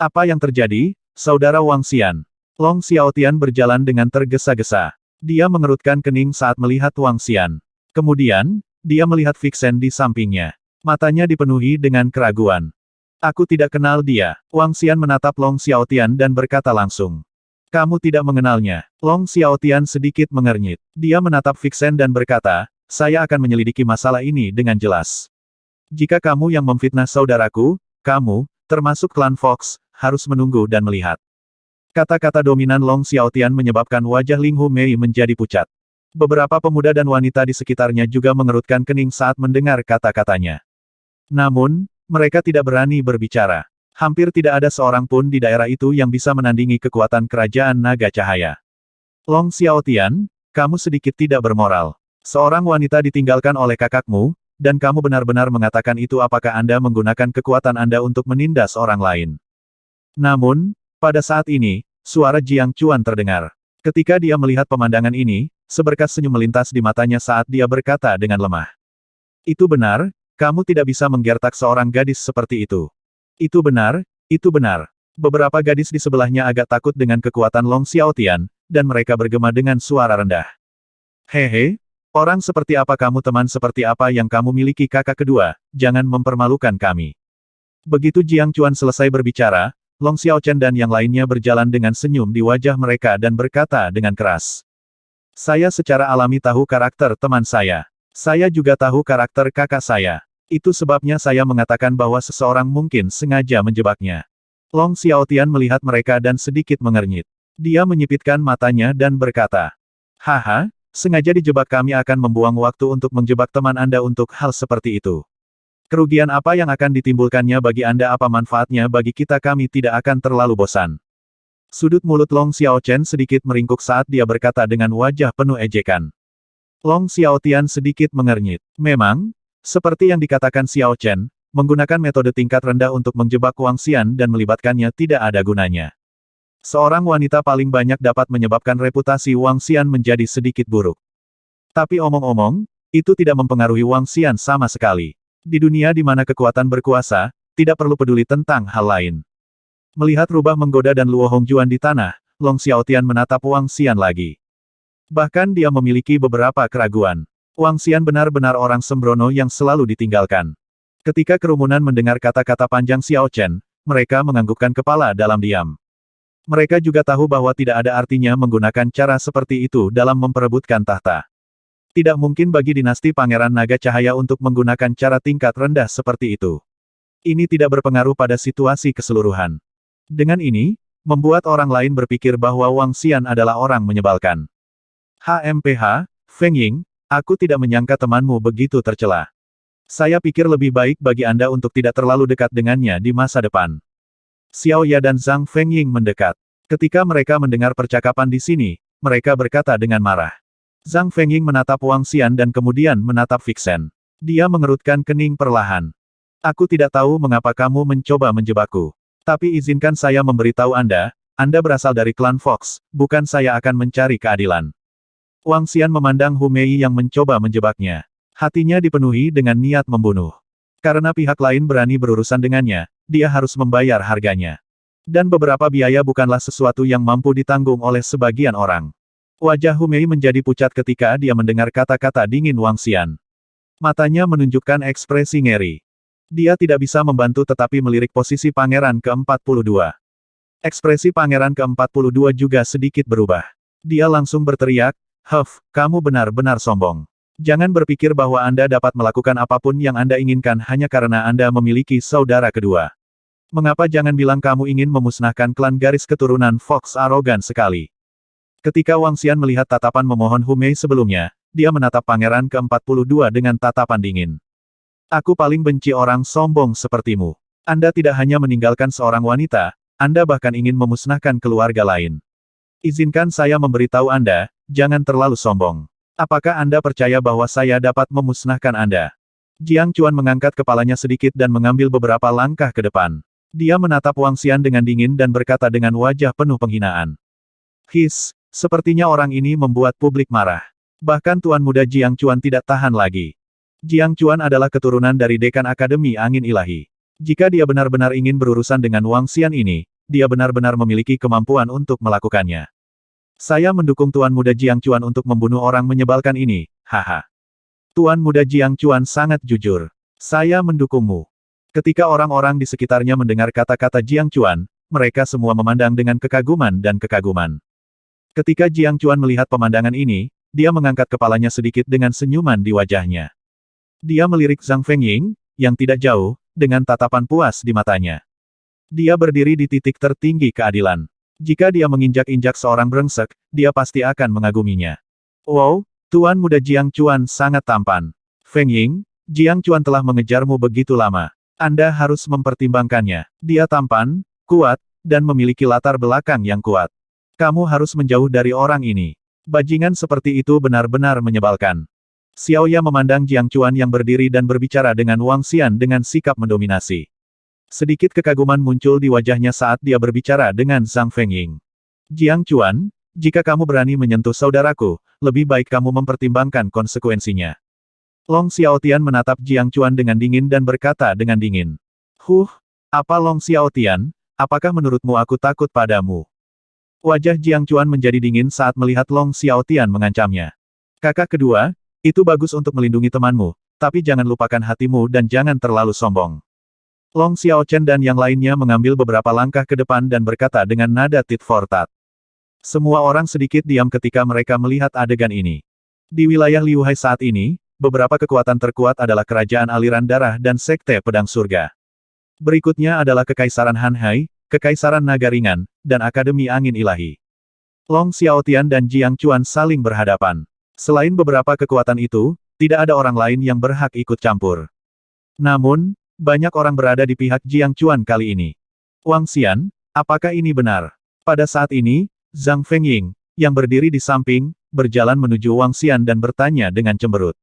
Apa yang terjadi, saudara Wang Xian? Long Xiaotian berjalan dengan tergesa-gesa. Dia mengerutkan kening saat melihat Wang Xian. Kemudian, dia melihat Vixen di sampingnya. Matanya dipenuhi dengan keraguan. Aku tidak kenal dia. Wang Xian menatap Long Xiaotian dan berkata langsung. Kamu tidak mengenalnya. Long Xiaotian sedikit mengernyit. Dia menatap Vixen dan berkata, saya akan menyelidiki masalah ini dengan jelas. Jika kamu yang memfitnah saudaraku, kamu, termasuk klan Fox, harus menunggu dan melihat. Kata-kata dominan Long Xiaotian menyebabkan wajah Ling Hu Mei menjadi pucat. Beberapa pemuda dan wanita di sekitarnya juga mengerutkan kening saat mendengar kata-katanya. Namun, Mereka tidak berani berbicara. Hampir tidak ada seorang pun di daerah itu yang bisa menandingi kekuatan kerajaan naga cahaya. Long Xiaotian, kamu sedikit tidak bermoral. Seorang wanita ditinggalkan oleh kakakmu, dan kamu benar-benar mengatakan itu apakah Anda menggunakan kekuatan Anda untuk menindas orang lain. Namun, pada saat ini, suara Jiang Chuan terdengar. Ketika dia melihat pemandangan ini, seberkas senyum melintas di matanya saat dia berkata dengan lemah. Itu benar, kamu tidak bisa menggertak seorang gadis seperti itu. Itu benar, itu benar. Beberapa gadis di sebelahnya agak takut dengan kekuatan Long Xiaotian, dan mereka bergema dengan suara rendah. Hehe, orang seperti apa kamu, teman seperti apa yang kamu miliki, kakak kedua, jangan mempermalukan kami. Begitu Jiang Chuan selesai berbicara, Long Xiaochen dan yang lainnya berjalan dengan senyum di wajah mereka dan berkata dengan keras. Saya secara alami tahu karakter teman saya. Saya juga tahu karakter kakak saya. Itu sebabnya saya mengatakan bahwa seseorang mungkin sengaja menjebaknya. Long Xiaotian melihat mereka dan sedikit mengernyit. Dia menyipitkan matanya dan berkata, haha, sengaja dijebak, kami akan membuang waktu untuk menjebak teman Anda untuk hal seperti itu. Kerugian apa yang akan ditimbulkannya bagi Anda, apa manfaatnya bagi kita, kami tidak akan terlalu bosan. Sudut mulut Long Xiaochen sedikit meringkuk saat dia berkata dengan wajah penuh ejekan. Long Xiaotian sedikit mengernyit. Memang, seperti yang dikatakan Xiao Chen, menggunakan metode tingkat rendah untuk menjebak Wang Xian dan melibatkannya tidak ada gunanya. Seorang wanita paling banyak dapat menyebabkan reputasi Wang Xian menjadi sedikit buruk. Tapi omong-omong, itu tidak mempengaruhi Wang Xian sama sekali. Di dunia di mana kekuatan berkuasa, tidak perlu peduli tentang hal lain. Melihat rubah menggoda dan Luo Hongjuan di tanah, Long Xiaotian menatap Wang Xian lagi. Bahkan dia memiliki beberapa keraguan. Wang Xian benar-benar orang sembrono yang selalu ditinggalkan. Ketika kerumunan mendengar kata-kata panjang Xiao Chen, mereka menganggukkan kepala dalam diam. Mereka juga tahu bahwa tidak ada artinya menggunakan cara seperti itu dalam memperebutkan tahta. Tidak mungkin bagi dinasti Pangeran Naga Cahaya untuk menggunakan cara tingkat rendah seperti itu. Ini tidak berpengaruh pada situasi keseluruhan. Dengan ini, membuat orang lain berpikir bahwa Wang Xian adalah orang menyebalkan. HMPH, Feng Ying, aku tidak menyangka temanmu begitu tercela. Saya pikir lebih baik bagi Anda untuk tidak terlalu dekat dengannya di masa depan. Xiao Ya dan Zhang Fengying mendekat. Ketika mereka mendengar percakapan di sini, mereka berkata dengan marah. Zhang Fengying menatap Wang Xian dan kemudian menatap Vixen. Dia mengerutkan kening perlahan. Aku tidak tahu mengapa kamu mencoba menjebakku. Tapi izinkan saya memberitahu Anda berasal dari klan Fox, bukan saya akan mencari keadilan. Wang Xian memandang Hu Mei yang mencoba menjebaknya. Hatinya dipenuhi dengan niat membunuh. Karena pihak lain berani berurusan dengannya, dia harus membayar harganya. Dan beberapa biaya bukanlah sesuatu yang mampu ditanggung oleh sebagian orang. Wajah Hu Mei menjadi pucat ketika dia mendengar kata-kata dingin Wang Xian. Matanya menunjukkan ekspresi ngeri. Dia tidak bisa membantu tetapi melirik posisi Pangeran ke-42. Ekspresi Pangeran ke-42 juga sedikit berubah. Dia langsung berteriak, Huff, kamu benar-benar sombong. Jangan berpikir bahwa Anda dapat melakukan apapun yang Anda inginkan hanya karena Anda memiliki saudara kedua. Mengapa jangan bilang kamu ingin memusnahkan klan garis keturunan Fox, arogan sekali. Ketika Wang Xian melihat tatapan memohon Hu Mei sebelumnya, dia menatap Pangeran ke-42 dengan tatapan dingin. Aku paling benci orang sombong sepertimu. Anda tidak hanya meninggalkan seorang wanita, Anda bahkan ingin memusnahkan keluarga lain. Izinkan saya memberitahu Anda, jangan terlalu sombong. Apakah Anda percaya bahwa saya dapat memusnahkan Anda? Jiang Chuan mengangkat kepalanya sedikit dan mengambil beberapa langkah ke depan. Dia menatap Wang Xian dengan dingin dan berkata dengan wajah penuh penghinaan. Sepertinya orang ini membuat publik marah. Bahkan Tuan Muda Jiang Chuan tidak tahan lagi. Jiang Chuan adalah keturunan dari Dekan Akademi Angin Ilahi. Jika dia benar-benar ingin berurusan dengan Wang Xian ini, dia benar-benar memiliki kemampuan untuk melakukannya. Saya mendukung Tuan Muda Jiang Chuan untuk membunuh orang menyebalkan ini, haha. Tuan Muda Jiang Chuan sangat jujur. Saya mendukungmu. Ketika orang-orang di sekitarnya mendengar kata-kata Jiang Chuan, mereka semua memandang dengan kekaguman dan kekaguman. Ketika Jiang Chuan melihat pemandangan ini, dia mengangkat kepalanya sedikit dengan senyuman di wajahnya. Dia melirik Zhang Fengying, yang tidak jauh, dengan tatapan puas di matanya. Dia berdiri di titik tertinggi keadilan. Jika dia menginjak-injak seorang brengsek, dia pasti akan mengaguminya. Wow, Tuan Muda Jiang Chuan sangat tampan. Feng Ying, Jiang Chuan telah mengejarmu begitu lama. Anda harus mempertimbangkannya. Dia tampan, kuat, dan memiliki latar belakang yang kuat. Kamu harus menjauh dari orang ini. Bajingan seperti itu benar-benar menyebalkan. Xiaoya memandang Jiang Chuan yang berdiri dan berbicara dengan Wang Xian dengan sikap mendominasi. Sedikit kekaguman muncul di wajahnya saat dia berbicara dengan Zhang Fengying. Jiang Chuan, jika kamu berani menyentuh saudaraku, lebih baik kamu mempertimbangkan konsekuensinya. Long Xiaotian menatap Jiang Chuan dengan dingin dan berkata dengan dingin. Apa Long Xiaotian, apakah menurutmu aku takut padamu? Wajah Jiang Chuan menjadi dingin saat melihat Long Xiaotian mengancamnya. Kakak kedua, itu bagus untuk melindungi temanmu, tapi jangan lupakan hatimu dan jangan terlalu sombong. Long Xiaochen dan yang lainnya mengambil beberapa langkah ke depan dan berkata dengan nada tit for tat. Semua orang sedikit diam ketika mereka melihat adegan ini. Di wilayah Liu Hai saat ini, beberapa kekuatan terkuat adalah Kerajaan Aliran Darah dan Sekte Pedang Surga. Berikutnya adalah Kekaisaran Han Hai, Kekaisaran Naga Ringan, dan Akademi Angin Ilahi. Long Xiaotian dan Jiang Chuan saling berhadapan. Selain beberapa kekuatan itu, tidak ada orang lain yang berhak ikut campur. Namun, banyak orang berada di pihak Jiang Chuan kali ini. Wang Xian, apakah ini benar? Pada saat ini, Zhang Fengying, yang berdiri di samping, berjalan menuju Wang Xian dan bertanya dengan cemberut.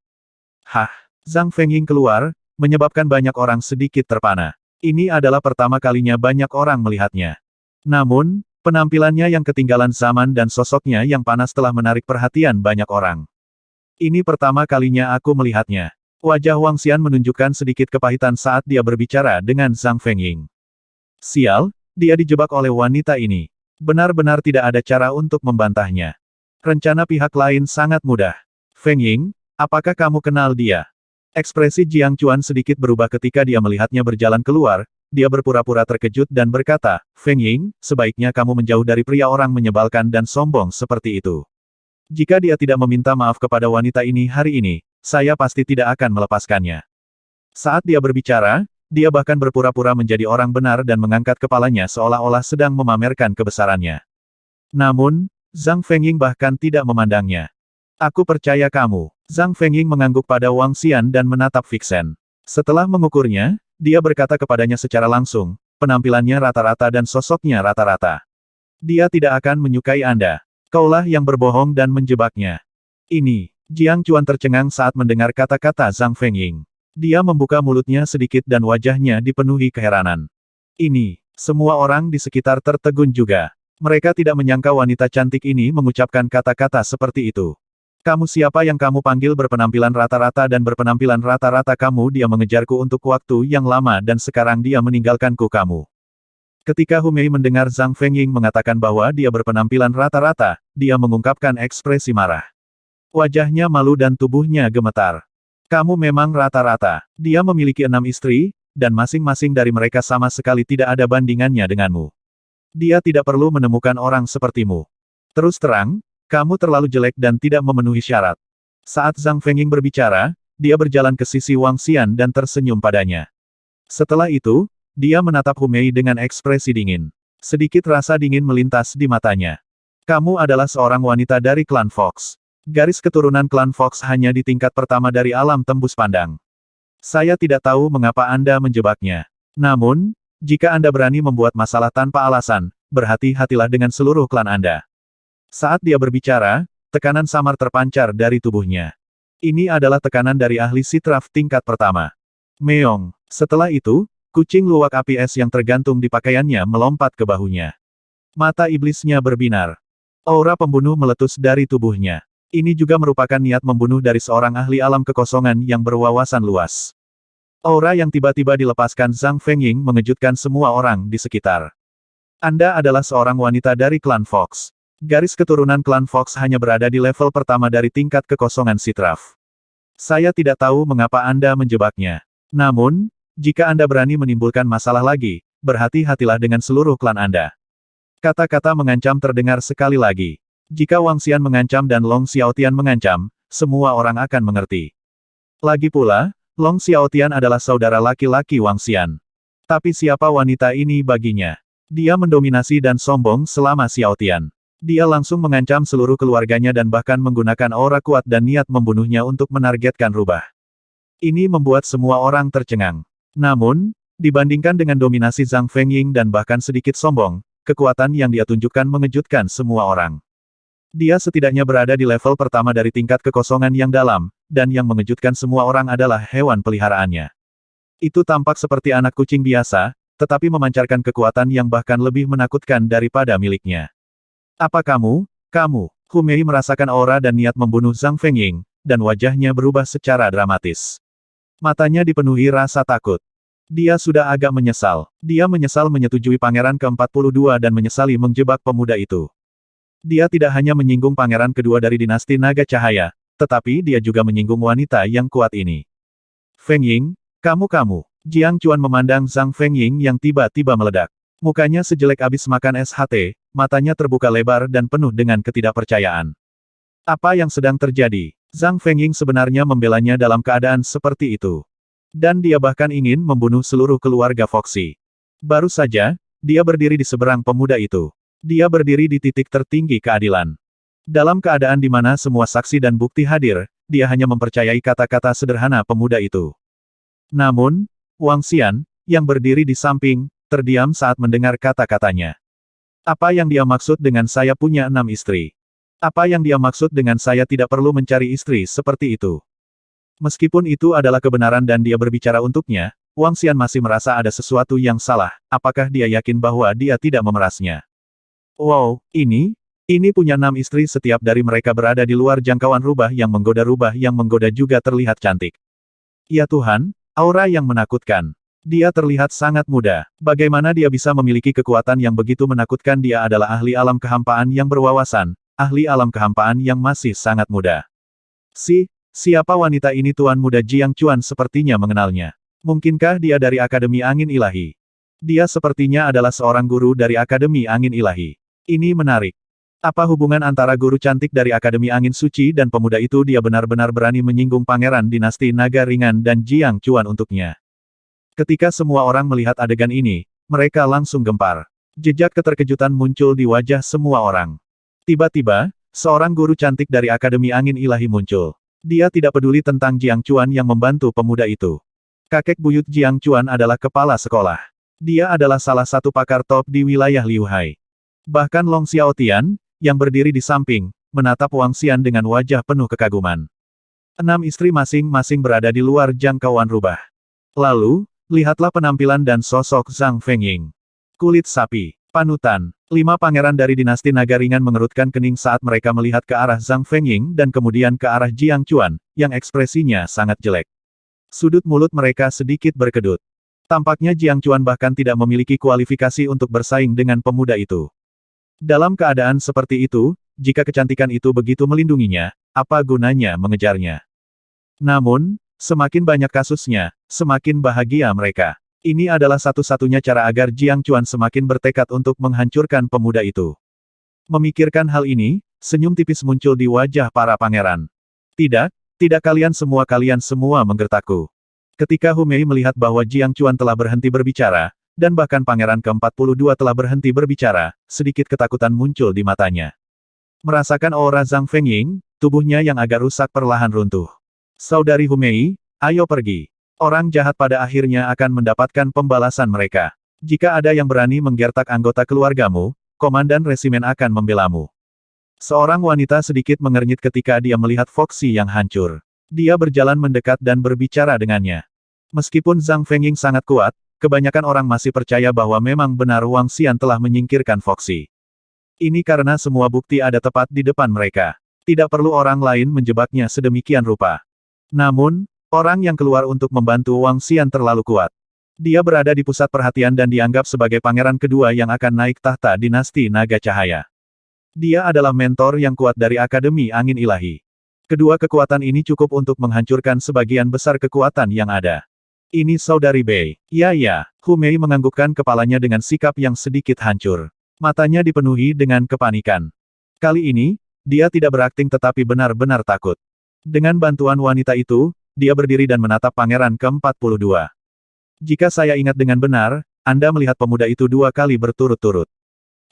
Zhang Fengying keluar, menyebabkan banyak orang sedikit terpana. Ini adalah pertama kalinya banyak orang melihatnya. Namun, penampilannya yang ketinggalan zaman dan sosoknya yang panas telah menarik perhatian banyak orang. Ini pertama kalinya aku melihatnya. Wajah Wang Xian menunjukkan sedikit kepahitan saat dia berbicara dengan Zhang Fengying. Sial, dia dijebak oleh wanita ini. Benar-benar tidak ada cara untuk membantahnya. Rencana pihak lain sangat mudah. Fengying, apakah kamu kenal dia? Ekspresi Jiang Chuan sedikit berubah ketika dia melihatnya berjalan keluar. Dia berpura-pura terkejut dan berkata, Fengying, sebaiknya kamu menjauh dari pria orang menyebalkan dan sombong seperti itu. Jika dia tidak meminta maaf kepada wanita ini hari ini, saya pasti tidak akan melepaskannya. Saat dia berbicara, dia bahkan berpura-pura menjadi orang benar dan mengangkat kepalanya seolah-olah sedang memamerkan kebesarannya. Namun, Zhang Fengying bahkan tidak memandangnya. Aku percaya kamu. Zhang Fengying mengangguk pada Wang Xian dan menatap Vixen. Setelah mengukurnya, dia berkata kepadanya secara langsung, penampilannya rata-rata dan sosoknya rata-rata. Dia tidak akan menyukai Anda. Kaulah yang berbohong dan menjebaknya. Ini, Jiang Chuan tercengang saat mendengar kata-kata Zhang Fengying. Dia membuka mulutnya sedikit dan wajahnya dipenuhi keheranan. Ini, semua orang di sekitar tertegun juga. Mereka tidak menyangka wanita cantik ini mengucapkan kata-kata seperti itu. Kamu siapa yang kamu panggil berpenampilan rata-rata dan berpenampilan rata-rata kamu? Dia mengejarku untuk waktu yang lama dan sekarang dia meninggalkanku kamu. Ketika Hu Mei mendengar Zhang Fengying mengatakan bahwa dia berpenampilan rata-rata, dia mengungkapkan ekspresi marah. Wajahnya malu dan tubuhnya gemetar. Kamu memang rata-rata. Dia memiliki 6 istri, dan masing-masing dari mereka sama sekali tidak ada bandingannya denganmu. Dia tidak perlu menemukan orang sepertimu. Terus terang, kamu terlalu jelek dan tidak memenuhi syarat. Saat Zhang Fengying berbicara, dia berjalan ke sisi Wang Xian dan tersenyum padanya. Setelah itu, dia menatap Hu Mei dengan ekspresi dingin. Sedikit rasa dingin melintas di matanya. Kamu adalah seorang wanita dari klan Fox. Garis keturunan klan Fox hanya di tingkat pertama dari alam tembus pandang. Saya tidak tahu mengapa Anda menjebaknya. Namun, jika Anda berani membuat masalah tanpa alasan, berhati-hatilah dengan seluruh klan Anda. Saat dia berbicara, tekanan samar terpancar dari tubuhnya. Ini adalah tekanan dari ahli sitraf tingkat pertama. Meong. Setelah itu, kucing luwak api es yang tergantung di pakaiannya melompat ke bahunya. Mata iblisnya berbinar. Aura pembunuh meletus dari tubuhnya. Ini juga merupakan niat membunuh dari seorang ahli alam kekosongan yang berwawasan luas. Aura yang tiba-tiba dilepaskan Zhang Fengying mengejutkan semua orang di sekitar. Anda adalah seorang wanita dari klan Fox. Garis keturunan klan Fox hanya berada di level pertama dari tingkat kekosongan sitraf. Saya tidak tahu mengapa Anda menjebaknya. Namun, jika Anda berani menimbulkan masalah lagi, berhati-hatilah dengan seluruh klan Anda. Kata-kata mengancam terdengar sekali lagi. Jika Wang Xian mengancam dan Long Xiaotian mengancam, semua orang akan mengerti. Lagi pula, Long Xiaotian adalah saudara laki-laki Wang Xian. Tapi siapa wanita ini baginya? Dia mendominasi dan sombong selama Xiaotian. Dia langsung mengancam seluruh keluarganya dan bahkan menggunakan aura kuat dan niat membunuhnya untuk menargetkan rubah. Ini membuat semua orang tercengang. Namun, Dibandingkan dengan dominasi Zhang Fengying dan bahkan sedikit sombong, kekuatan yang dia tunjukkan mengejutkan semua orang. Dia setidaknya berada di level pertama dari tingkat kekosongan yang dalam, dan yang mengejutkan semua orang adalah hewan peliharaannya. Itu tampak seperti anak kucing biasa, tetapi memancarkan kekuatan yang bahkan lebih menakutkan daripada miliknya. Apa kamu? Kamu? Hu Mei merasakan aura dan niat membunuh Zhang Fengying, dan wajahnya berubah secara dramatis. Matanya dipenuhi rasa takut. Dia sudah agak menyesal. Dia menyesal menyetujui pangeran ke-42 dan menyesali menjebak pemuda itu. Dia tidak hanya menyinggung pangeran kedua dari dinasti Naga Cahaya, tetapi dia juga menyinggung wanita yang kuat ini. Fengying, kamu. Jiang Chuan memandang Zhang Fengying yang tiba-tiba meledak. Mukanya sejelek abis makan SHT, matanya terbuka lebar dan penuh dengan ketidakpercayaan. Apa yang sedang terjadi? Zhang Fengying sebenarnya membelanya dalam keadaan seperti itu. Dan dia bahkan ingin membunuh seluruh keluarga Foxy. Baru saja, dia berdiri di seberang pemuda itu. Dia berdiri di titik tertinggi keadilan. Dalam keadaan di mana semua saksi dan bukti hadir, dia hanya mempercayai kata-kata sederhana pemuda itu. Namun, Wang Xian, yang berdiri di samping, terdiam saat mendengar kata-katanya. Apa yang dia maksud dengan saya punya 6 istri? Apa yang dia maksud dengan saya tidak perlu mencari istri seperti itu? Meskipun itu adalah kebenaran dan dia berbicara untuknya, Wang Xian masih merasa ada sesuatu yang salah. Apakah dia yakin bahwa dia tidak memerasnya? Wow, ini punya 6 istri, setiap dari mereka berada di luar jangkauan rubah yang menggoda juga terlihat cantik. Ya Tuhan, aura yang menakutkan. Dia terlihat sangat muda. Bagaimana dia bisa memiliki kekuatan yang begitu menakutkan? Dia adalah ahli alam kehampaan yang berwawasan, ahli alam kehampaan yang masih sangat muda. Siapa wanita ini? Tuan Muda Jiang Chuan sepertinya mengenalnya. Mungkinkah dia dari Akademi Angin Ilahi? Dia sepertinya adalah seorang guru dari Akademi Angin Ilahi. Ini menarik. Apa hubungan antara guru cantik dari Akademi Angin Suci dan pemuda itu? Dia benar-benar berani menyinggung Pangeran Dinasti Naga Ringan dan Jiang Chuan untuknya. Ketika semua orang melihat adegan ini, mereka langsung gempar. Jejak keterkejutan muncul di wajah semua orang. Tiba-tiba, seorang guru cantik dari Akademi Angin Ilahi muncul. Dia tidak peduli tentang Jiang Chuan yang membantu pemuda itu. Kakek buyut Jiang Chuan adalah kepala sekolah. Dia adalah salah satu pakar top di wilayah Liu Hai. Bahkan Long Xiaotian, yang berdiri di samping, menatap Wang Xian dengan wajah penuh kekaguman. 6 istri masing-masing berada di luar jangkauan rubah. Lalu, lihatlah penampilan dan sosok Zhang Fengying. Kulit sapi, panutan. 5 pangeran dari dinasti Naga Ringan mengerutkan kening saat mereka melihat ke arah Zhang Fengying dan kemudian ke arah Jiang Chuan, yang ekspresinya sangat jelek. Sudut mulut mereka sedikit berkedut. Tampaknya Jiang Chuan bahkan tidak memiliki kualifikasi untuk bersaing dengan pemuda itu. Dalam keadaan seperti itu, jika kecantikan itu begitu melindunginya, apa gunanya mengejarnya? Namun, semakin banyak kasusnya, semakin bahagia mereka. Ini adalah satu-satunya cara agar Jiang Chuan semakin bertekad untuk menghancurkan pemuda itu. Memikirkan hal ini, senyum tipis muncul di wajah para pangeran. Tidak kalian semua menggertakku. Ketika Hu Mei melihat bahwa Jiang Chuan telah berhenti berbicara, dan bahkan pangeran ke-42 telah berhenti berbicara, sedikit ketakutan muncul di matanya. Merasakan aura Zhang Fengying, tubuhnya yang agak rusak perlahan runtuh. Saudari Hu Mei, ayo pergi. Orang jahat pada akhirnya akan mendapatkan pembalasan mereka. Jika ada yang berani menggertak anggota keluargamu, komandan resimen akan membelamu. Seorang wanita sedikit mengernyit ketika dia melihat Foxy yang hancur. Dia berjalan mendekat dan berbicara dengannya. Meskipun Zhang Fengying sangat kuat, kebanyakan orang masih percaya bahwa memang benar Wang Xian telah menyingkirkan Foxy. Ini karena semua bukti ada tepat di depan mereka. Tidak perlu orang lain menjebaknya sedemikian rupa. Namun, orang yang keluar untuk membantu Wang Xian terlalu kuat. Dia berada di pusat perhatian dan dianggap sebagai pangeran kedua yang akan naik tahta dinasti Naga Cahaya. Dia adalah mentor yang kuat dari Akademi Angin Ilahi. Kedua kekuatan ini cukup untuk menghancurkan sebagian besar kekuatan yang ada. Ini Saudari Bei. Ya, Hu Mei menganggukkan kepalanya dengan sikap yang sedikit hancur. Matanya dipenuhi dengan kepanikan. Kali ini, dia tidak berakting tetapi benar-benar takut. Dengan bantuan wanita itu, dia berdiri dan menatap pangeran ke-42. Jika saya ingat dengan benar, Anda melihat pemuda itu 2 kali berturut-turut.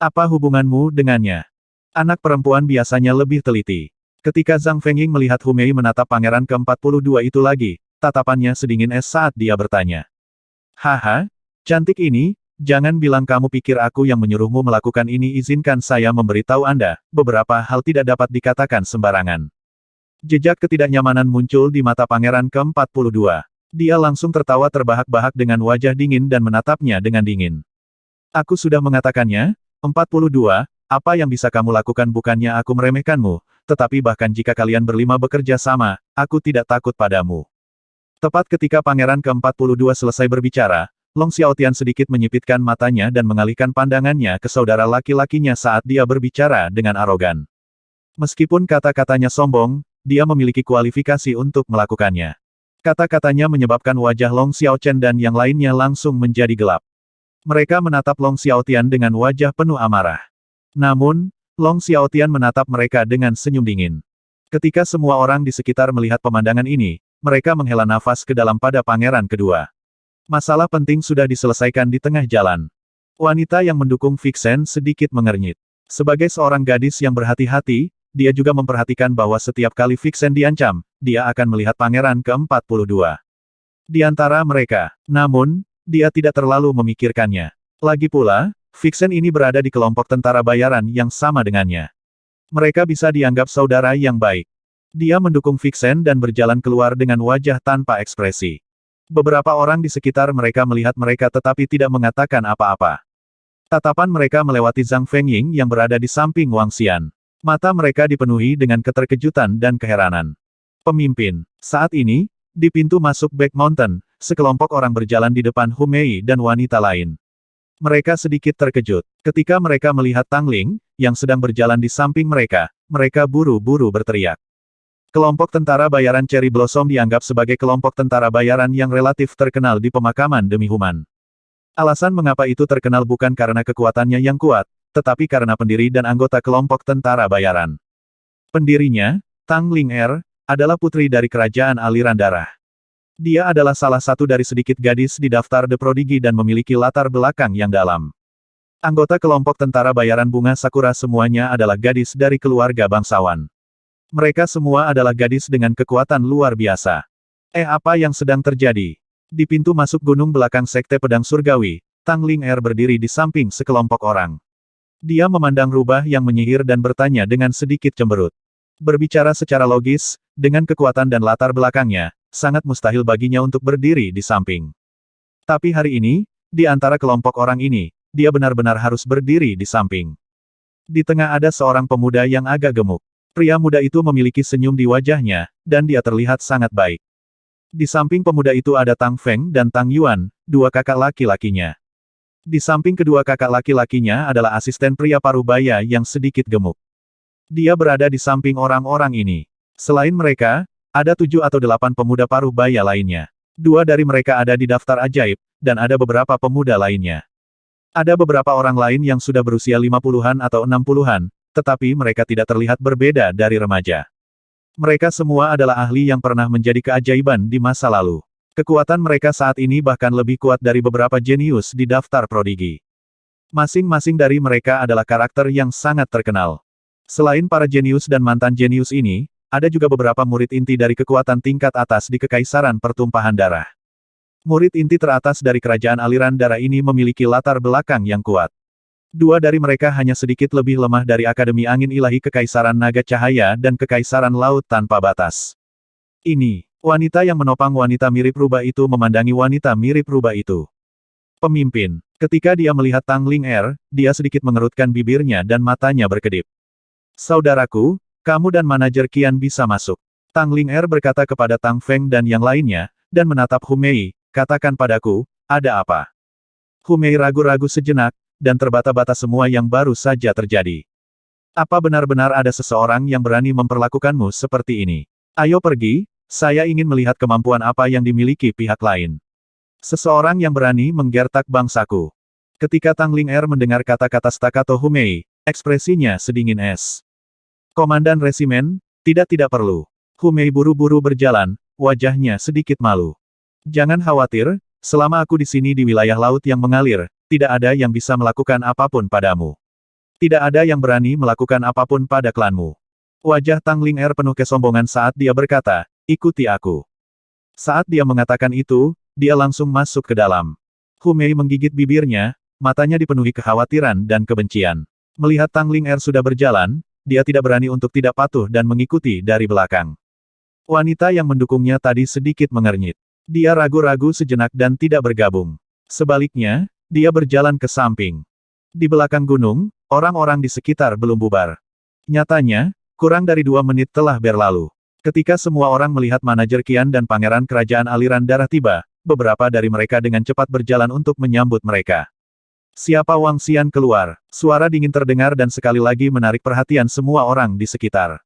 Apa hubunganmu dengannya? Anak perempuan biasanya lebih teliti. Ketika Zhang Fengying melihat Hu Mei menatap pangeran ke-42 itu lagi, tatapannya sedingin es saat dia bertanya. Haha, Cantik ini, jangan bilang kamu pikir aku yang menyuruhmu melakukan ini. Izinkan saya memberitahu Anda, beberapa hal tidak dapat dikatakan sembarangan. Jejak ketidaknyamanan muncul di mata Pangeran ke-42. Dia langsung tertawa terbahak-bahak dengan wajah dingin dan menatapnya dengan dingin. Aku sudah mengatakannya, 42, apa yang bisa kamu lakukan? Bukannya aku meremehkanmu, tetapi bahkan jika kalian berlima bekerja sama, aku tidak takut padamu. Tepat ketika Pangeran ke-42 selesai berbicara, Long Xiaotian sedikit menyipitkan matanya dan mengalihkan pandangannya ke saudara laki-lakinya saat dia berbicara dengan arogan. Meskipun kata-katanya sombong, dia memiliki kualifikasi untuk melakukannya. Kata-katanya menyebabkan wajah Long Xiaochen dan yang lainnya langsung menjadi gelap. Mereka menatap Long Xiaotian dengan wajah penuh amarah. Namun, Long Xiaotian menatap mereka dengan senyum dingin. Ketika semua orang di sekitar melihat pemandangan ini, mereka menghela nafas ke dalam pada Pangeran kedua. Masalah penting sudah diselesaikan di tengah jalan. Wanita yang mendukung Vixen sedikit mengernyit. Sebagai seorang gadis yang berhati-hati, dia juga memperhatikan bahwa setiap kali Vixen diancam, dia akan melihat Pangeran ke-42. Di antara mereka, namun, dia tidak terlalu memikirkannya. Lagi pula, Vixen ini berada di kelompok tentara bayaran yang sama dengannya. Mereka bisa dianggap saudara yang baik. Dia mendukung Vixen dan berjalan keluar dengan wajah tanpa ekspresi. Beberapa orang di sekitar mereka melihat mereka tetapi tidak mengatakan apa-apa. Tatapan mereka melewati Zhang Fengying yang berada di samping Wang Xian. Mata mereka dipenuhi dengan keterkejutan dan keheranan. Pemimpin. Saat ini, di pintu masuk Back Mountain, sekelompok orang berjalan di depan Hu Mei dan wanita lain. Mereka sedikit terkejut. Ketika mereka melihat Tang Ling, yang sedang berjalan di samping mereka, mereka buru-buru berteriak. Kelompok tentara bayaran Cherry Blossom dianggap sebagai kelompok tentara bayaran yang relatif terkenal di pemakaman demi Human. Alasan mengapa itu terkenal bukan karena kekuatannya yang kuat, tetapi karena pendiri dan anggota kelompok tentara bayaran. Pendirinya, Tang Ling adalah putri dari kerajaan aliran darah. Dia adalah salah satu dari sedikit gadis di daftar The Prodigy dan memiliki latar belakang yang dalam. Anggota kelompok tentara bayaran Bunga Sakura semuanya adalah gadis dari keluarga bangsawan. Mereka semua adalah gadis dengan kekuatan luar biasa. Apa yang sedang terjadi? Di pintu masuk gunung belakang Sekte Pedang Surgawi, Tang Ling berdiri di samping sekelompok orang. Dia memandang rubah yang menyihir dan bertanya dengan sedikit cemberut. Berbicara secara logis, dengan kekuatan dan latar belakangnya, sangat mustahil baginya untuk berdiri di samping. Tapi hari ini, di antara kelompok orang ini, dia benar-benar harus berdiri di samping. Di tengah ada seorang pemuda yang agak gemuk. Pria muda itu memiliki senyum di wajahnya, dan dia terlihat sangat baik. Di samping pemuda itu ada Tang Feng dan Tang Yuan, dua kakak laki-lakinya. Di samping kedua kakak laki-lakinya adalah asisten pria parubaya yang sedikit gemuk. Dia berada di samping orang-orang ini. Selain mereka, ada 7 atau 8 pemuda parubaya lainnya. 2 dari mereka ada di daftar ajaib, dan ada beberapa pemuda lainnya. Ada beberapa orang lain yang sudah berusia 50-an atau 60-an, tetapi mereka tidak terlihat berbeda dari remaja. Mereka semua adalah ahli yang pernah menjadi keajaiban di masa lalu. Kekuatan mereka saat ini bahkan lebih kuat dari beberapa jenius di daftar Prodigy. Masing-masing dari mereka adalah karakter yang sangat terkenal. Selain para jenius dan mantan jenius ini, ada juga beberapa murid inti dari kekuatan tingkat atas di Kekaisaran Pertumpahan Darah. Murid inti teratas dari kerajaan aliran darah ini memiliki latar belakang yang kuat. 2 dari mereka hanya sedikit lebih lemah dari Akademi Angin Ilahi Kekaisaran Naga Cahaya dan Kekaisaran Laut Tanpa Batas. Ini, wanita yang menopang wanita mirip rubah itu memandangi wanita mirip rubah itu. Pemimpin. Ketika dia melihat Tang Ling dia sedikit mengerutkan bibirnya dan matanya berkedip. Saudaraku, kamu dan manajer Qian bisa masuk. Tang Ling berkata kepada Tang Feng dan yang lainnya, dan menatap Hu Mei, katakan padaku, ada apa? Hu Mei ragu-ragu sejenak, dan terbata-bata semua yang baru saja terjadi. Apa benar-benar ada seseorang yang berani memperlakukanmu seperti ini? Ayo pergi, saya ingin melihat kemampuan apa yang dimiliki pihak lain. Seseorang yang berani menggertak bangsaku. Ketika Tang Ling mendengar kata-kata stakato Hu Mei, ekspresinya sedingin es. Komandan resimen, tidak perlu. Hu Mei buru-buru berjalan, wajahnya sedikit malu. Jangan khawatir, selama aku di sini di wilayah laut yang mengalir, tidak ada yang bisa melakukan apapun padamu. Tidak ada yang berani melakukan apapun pada klanmu. Wajah Tang Ling penuh kesombongan saat dia berkata, ikuti aku. Saat dia mengatakan itu, dia langsung masuk ke dalam. Hu Mei menggigit bibirnya, matanya dipenuhi kekhawatiran dan kebencian. Melihat Tang Ling Er sudah berjalan, dia tidak berani untuk tidak patuh dan mengikuti dari belakang. Wanita yang mendukungnya tadi sedikit mengernyit. Dia ragu-ragu sejenak dan tidak bergabung. Sebaliknya, dia berjalan ke samping. Di belakang gunung, orang-orang di sekitar belum bubar. Nyatanya, kurang dari 2 menit telah berlalu. Ketika semua orang melihat manajer Qian dan pangeran kerajaan aliran darah tiba, beberapa dari mereka dengan cepat berjalan untuk menyambut mereka. Siapa Wang Xian keluar? Suara dingin terdengar dan sekali lagi menarik perhatian semua orang di sekitar.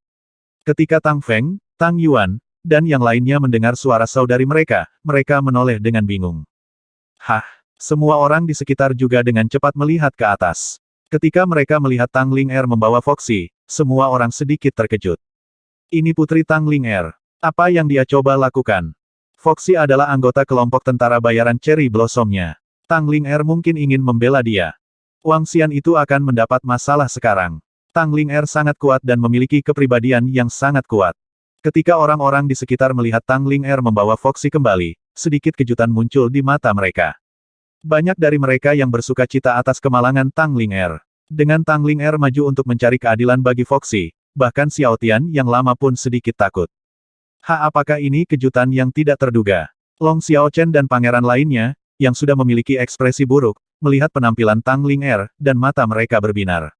Ketika Tang Feng, Tang Yuan, dan yang lainnya mendengar suara saudari mereka, mereka menoleh dengan bingung. Hah! Semua orang di sekitar juga dengan cepat melihat ke atas. Ketika mereka melihat Tang Ling Er membawa Foxy, semua orang sedikit terkejut. Ini putri Tang Ling Er. Apa yang dia coba lakukan? Foxy adalah anggota kelompok tentara bayaran Cherry Blossom-nya. Tang Ling Er mungkin ingin membela dia. Wang Xian itu akan mendapat masalah sekarang. Tang Ling Er sangat kuat dan memiliki kepribadian yang sangat kuat. Ketika orang-orang di sekitar melihat Tang Ling Er membawa Foxy kembali, sedikit kejutan muncul di mata mereka. Banyak dari mereka yang bersuka cita atas kemalangan Tang Ling Er. Dengan Tang Ling Er maju untuk mencari keadilan bagi Foxy, bahkan Xiao Tian yang lama pun sedikit takut. Apakah ini kejutan yang tidak terduga? Long Xiaochen dan pangeran lainnya, yang sudah memiliki ekspresi buruk, melihat penampilan Tang Ling Er, dan mata mereka berbinar.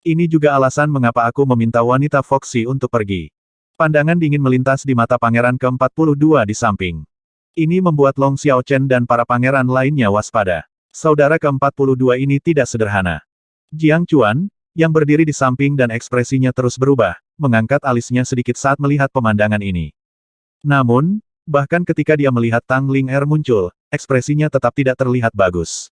Ini juga alasan mengapa aku meminta wanita Foxy untuk pergi. Pandangan dingin melintas di mata pangeran ke-42 di samping. Ini membuat Long Xiaochen dan para pangeran lainnya waspada. Saudara ke-42 ini tidak sederhana. Jiang Chuan, yang berdiri di samping dan ekspresinya terus berubah, mengangkat alisnya sedikit saat melihat pemandangan ini. Namun, bahkan ketika dia melihat Tang Ling Er muncul, ekspresinya tetap tidak terlihat bagus.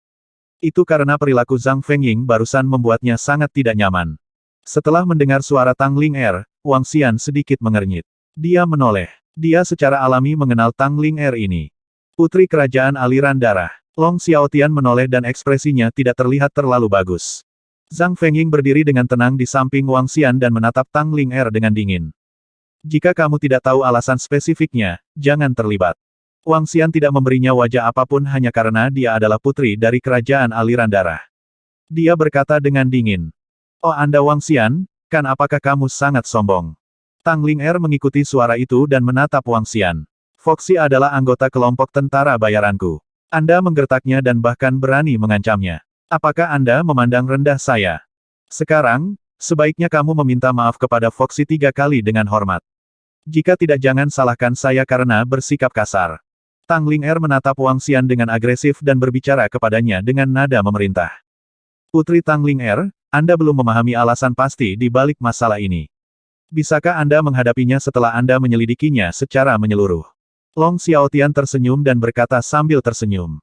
Itu karena perilaku Zhang Fengying barusan membuatnya sangat tidak nyaman. Setelah mendengar suara Tang Ling Er, Wang Xian sedikit mengernyit. Dia menoleh. Dia secara alami mengenal Tang Ling Er ini. Putri kerajaan aliran darah. Long Xiaotian menoleh dan ekspresinya tidak terlihat terlalu bagus. Zhang Fengying berdiri dengan tenang di samping Wang Xian dan menatap Tang Ling Er dengan dingin. Jika kamu tidak tahu alasan spesifiknya, jangan terlibat. Wang Xian tidak memberinya wajah apapun hanya karena dia adalah putri dari kerajaan aliran darah. Dia berkata dengan dingin. Oh Anda Wang Xian, kan apakah kamu sangat sombong? Tang Ling Er mengikuti suara itu dan menatap Wang Xian. Foxy adalah anggota kelompok tentara bayaranku. Anda menggertaknya dan bahkan berani mengancamnya. Apakah Anda memandang rendah saya? Sekarang, sebaiknya kamu meminta maaf kepada Foxy 3 kali dengan hormat. Jika tidak jangan salahkan saya karena bersikap kasar. Tang Ling Er menatap Wang Xian dengan agresif dan berbicara kepadanya dengan nada memerintah. Putri Tang Ling Er, Anda belum memahami alasan pasti di balik masalah ini. Bisakah Anda menghadapinya setelah Anda menyelidikinya secara menyeluruh? Long Xiaotian tersenyum dan berkata sambil tersenyum.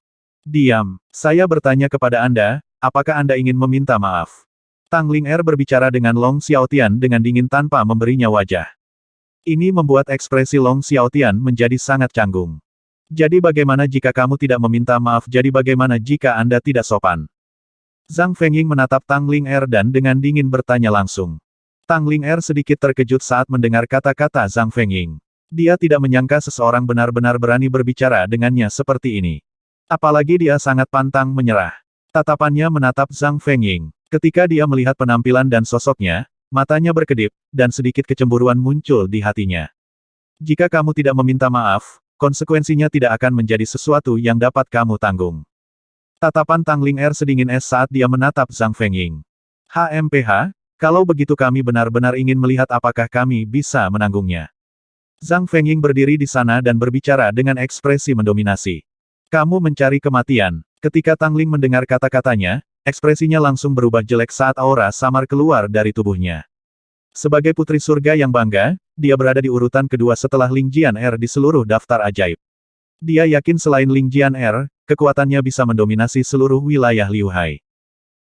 Diam, saya bertanya kepada Anda, apakah Anda ingin meminta maaf? Tang Ling Er berbicara dengan Long Xiaotian dengan dingin tanpa memberinya wajah. Ini membuat ekspresi Long Xiaotian menjadi sangat canggung. Jadi bagaimana jika kamu tidak meminta maaf? Jadi bagaimana jika Anda tidak sopan? Zhang Fengying menatap Tang Ling Er dan dengan dingin bertanya langsung. Tang Ling Er sedikit terkejut saat mendengar kata-kata Zhang Fengying. Dia tidak menyangka seseorang benar-benar berani berbicara dengannya seperti ini. Apalagi dia sangat pantang menyerah. Tatapannya menatap Zhang Fengying. Ketika dia melihat penampilan dan sosoknya, matanya berkedip, dan sedikit kecemburuan muncul di hatinya. Jika kamu tidak meminta maaf, konsekuensinya tidak akan menjadi sesuatu yang dapat kamu tanggung. Tatapan Tang Ling Er sedingin es saat dia menatap Zhang Fengying. HMPH, kalau begitu kami benar-benar ingin melihat apakah kami bisa menanggungnya. Zhang Fengying berdiri di sana dan berbicara dengan ekspresi mendominasi. Kamu mencari kematian. Ketika Tang Ling mendengar kata-katanya, ekspresinya langsung berubah jelek saat aura samar keluar dari tubuhnya. Sebagai putri surga yang bangga, dia berada di urutan kedua setelah Ling Jian-er di seluruh daftar ajaib. Dia yakin selain Ling Jian-er, kekuatannya bisa mendominasi seluruh wilayah Liu Hai.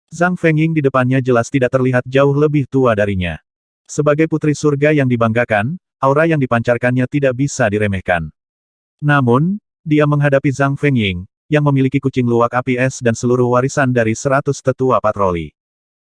Zhang Fengying di depannya jelas tidak terlihat jauh lebih tua darinya. Sebagai putri surga yang dibanggakan, aura yang dipancarkannya tidak bisa diremehkan. Namun, dia menghadapi Zhang Fengying, yang memiliki kucing luwak api es dan seluruh warisan dari 100 tetua patroli.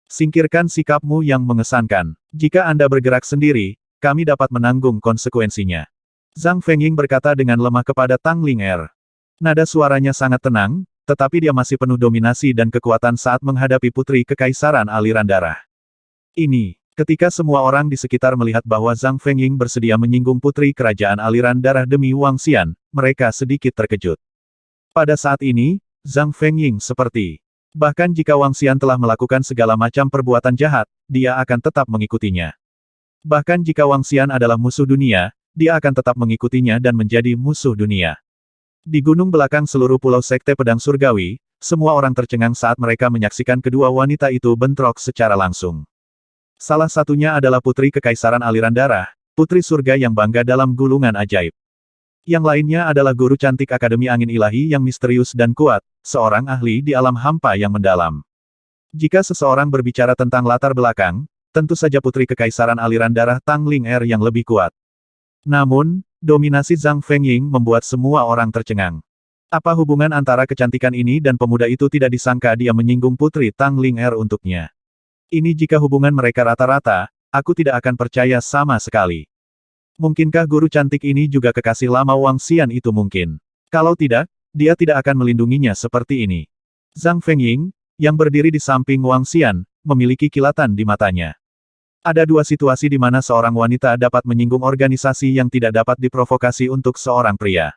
Singkirkan sikapmu yang mengesankan. Jika Anda bergerak sendiri, kami dapat menanggung konsekuensinya. Zhang Fengying berkata dengan lemah kepada Tang Ling Er. Nada suaranya sangat tenang, tetapi dia masih penuh dominasi dan kekuatan saat menghadapi putri kekaisaran aliran darah. Ini, ketika semua orang di sekitar melihat bahwa Zhang Fengying bersedia menyinggung putri kerajaan aliran darah demi Wang Xian, mereka sedikit terkejut. Pada saat ini, Zhang Fengying seperti, bahkan jika Wang Xian telah melakukan segala macam perbuatan jahat, dia akan tetap mengikutinya. Bahkan jika Wang Xian adalah musuh dunia, dia akan tetap mengikutinya dan menjadi musuh dunia. Di gunung belakang seluruh pulau Sekte Pedang Surgawi, semua orang tercengang saat mereka menyaksikan kedua wanita itu bentrok secara langsung. Salah satunya adalah putri kekaisaran aliran darah, putri surga yang bangga dalam gulungan ajaib. Yang lainnya adalah guru cantik Akademi Angin Ilahi yang misterius dan kuat, seorang ahli di alam hampa yang mendalam. Jika seseorang berbicara tentang latar belakang, tentu saja putri kekaisaran aliran darah Tang Ling'er yang lebih kuat. Namun, dominasi Zhang Fengying membuat semua orang tercengang. Apa hubungan antara kecantikan ini dan pemuda itu tidak disangka dia menyinggung putri Tang Ling'er untuknya. Ini jika hubungan mereka rata-rata, aku tidak akan percaya sama sekali. Mungkinkah guru cantik ini juga kekasih lama Wang Xian itu mungkin? Kalau tidak, dia tidak akan melindunginya seperti ini. Zhang Fengying, yang berdiri di samping Wang Xian, memiliki kilatan di matanya. Ada dua situasi di mana seorang wanita dapat menyinggung organisasi yang tidak dapat diprovokasi untuk seorang pria.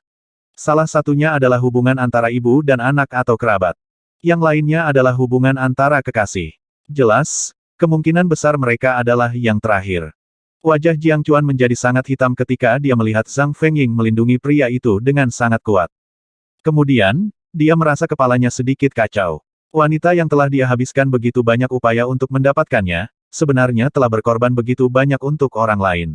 Salah satunya adalah hubungan antara ibu dan anak atau kerabat. Yang lainnya adalah hubungan antara kekasih. Jelas, kemungkinan besar mereka adalah yang terakhir. Wajah Jiang Chuan menjadi sangat hitam ketika dia melihat Zhang Fengying melindungi pria itu dengan sangat kuat. Kemudian, dia merasa kepalanya sedikit kacau. Wanita yang telah dia habiskan begitu banyak upaya untuk mendapatkannya, sebenarnya telah berkorban begitu banyak untuk orang lain.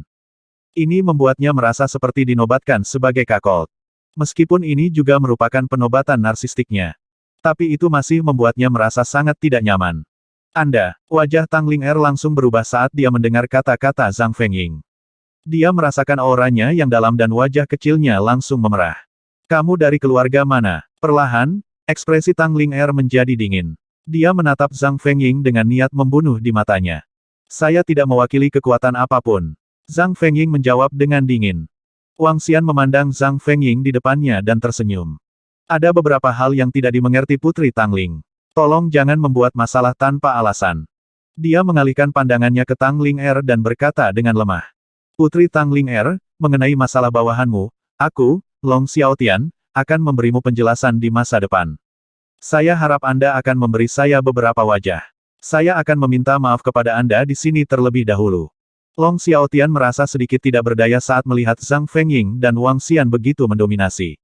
Ini membuatnya merasa seperti dinobatkan sebagai cuckold. Meskipun ini juga merupakan penobatan narsistiknya. Tapi itu masih membuatnya merasa sangat tidak nyaman. Wajah Tang Ling'er langsung berubah saat dia mendengar kata-kata Zhang Fengying. Dia merasakan auranya yang dalam dan wajah kecilnya langsung memerah. Kamu dari keluarga mana? Perlahan, ekspresi Tang Ling'er menjadi dingin. Dia menatap Zhang Fengying dengan niat membunuh di matanya. Saya tidak mewakili kekuatan apapun. Zhang Fengying menjawab dengan dingin. Wang Xian memandang Zhang Fengying di depannya dan tersenyum. Ada beberapa hal yang tidak dimengerti Putri Tangling. Tolong jangan membuat masalah tanpa alasan. Dia mengalihkan pandangannya ke Tang Ling'er dan berkata dengan lemah. Putri Tang Ling'er, mengenai masalah bawahanmu, aku, Long Xiaotian, akan memberimu penjelasan di masa depan. Saya harap Anda akan memberi saya beberapa wajah. Saya akan meminta maaf kepada Anda di sini terlebih dahulu. Long Xiaotian merasa sedikit tidak berdaya saat melihat Zhang Fengying dan Wang Xian begitu mendominasi.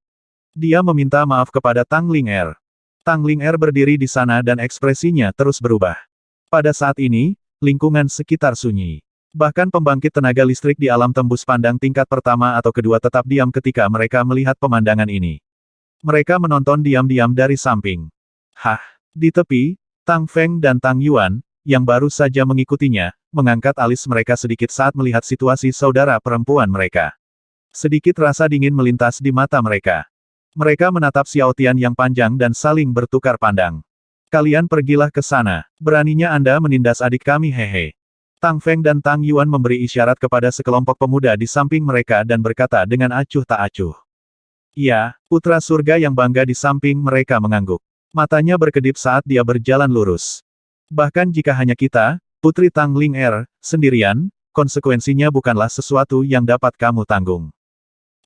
Dia meminta maaf kepada Tang Ling'er. Tang Ling'er berdiri di sana dan ekspresinya terus berubah. Pada saat ini, lingkungan sekitar sunyi. Bahkan pembangkit tenaga listrik di alam tembus pandang tingkat pertama atau kedua tetap diam ketika mereka melihat pemandangan ini. Mereka menonton diam-diam dari samping. Di tepi, Tang Feng dan Tang Yuan, yang baru saja mengikutinya, mengangkat alis mereka sedikit saat melihat situasi saudara perempuan mereka. Sedikit rasa dingin melintas di mata mereka. Mereka menatap Xiaotian yang panjang dan saling bertukar pandang. Kalian pergilah ke sana. Beraninya Anda menindas adik kami hehe. Tang Feng dan Tang Yuan memberi isyarat kepada sekelompok pemuda di samping mereka dan berkata dengan acuh tak acuh. Ya, putra surga yang bangga di samping mereka mengangguk. Matanya berkedip saat dia berjalan lurus. Bahkan jika hanya kita, Putri Tang Ling'er, sendirian, konsekuensinya bukanlah sesuatu yang dapat kamu tanggung.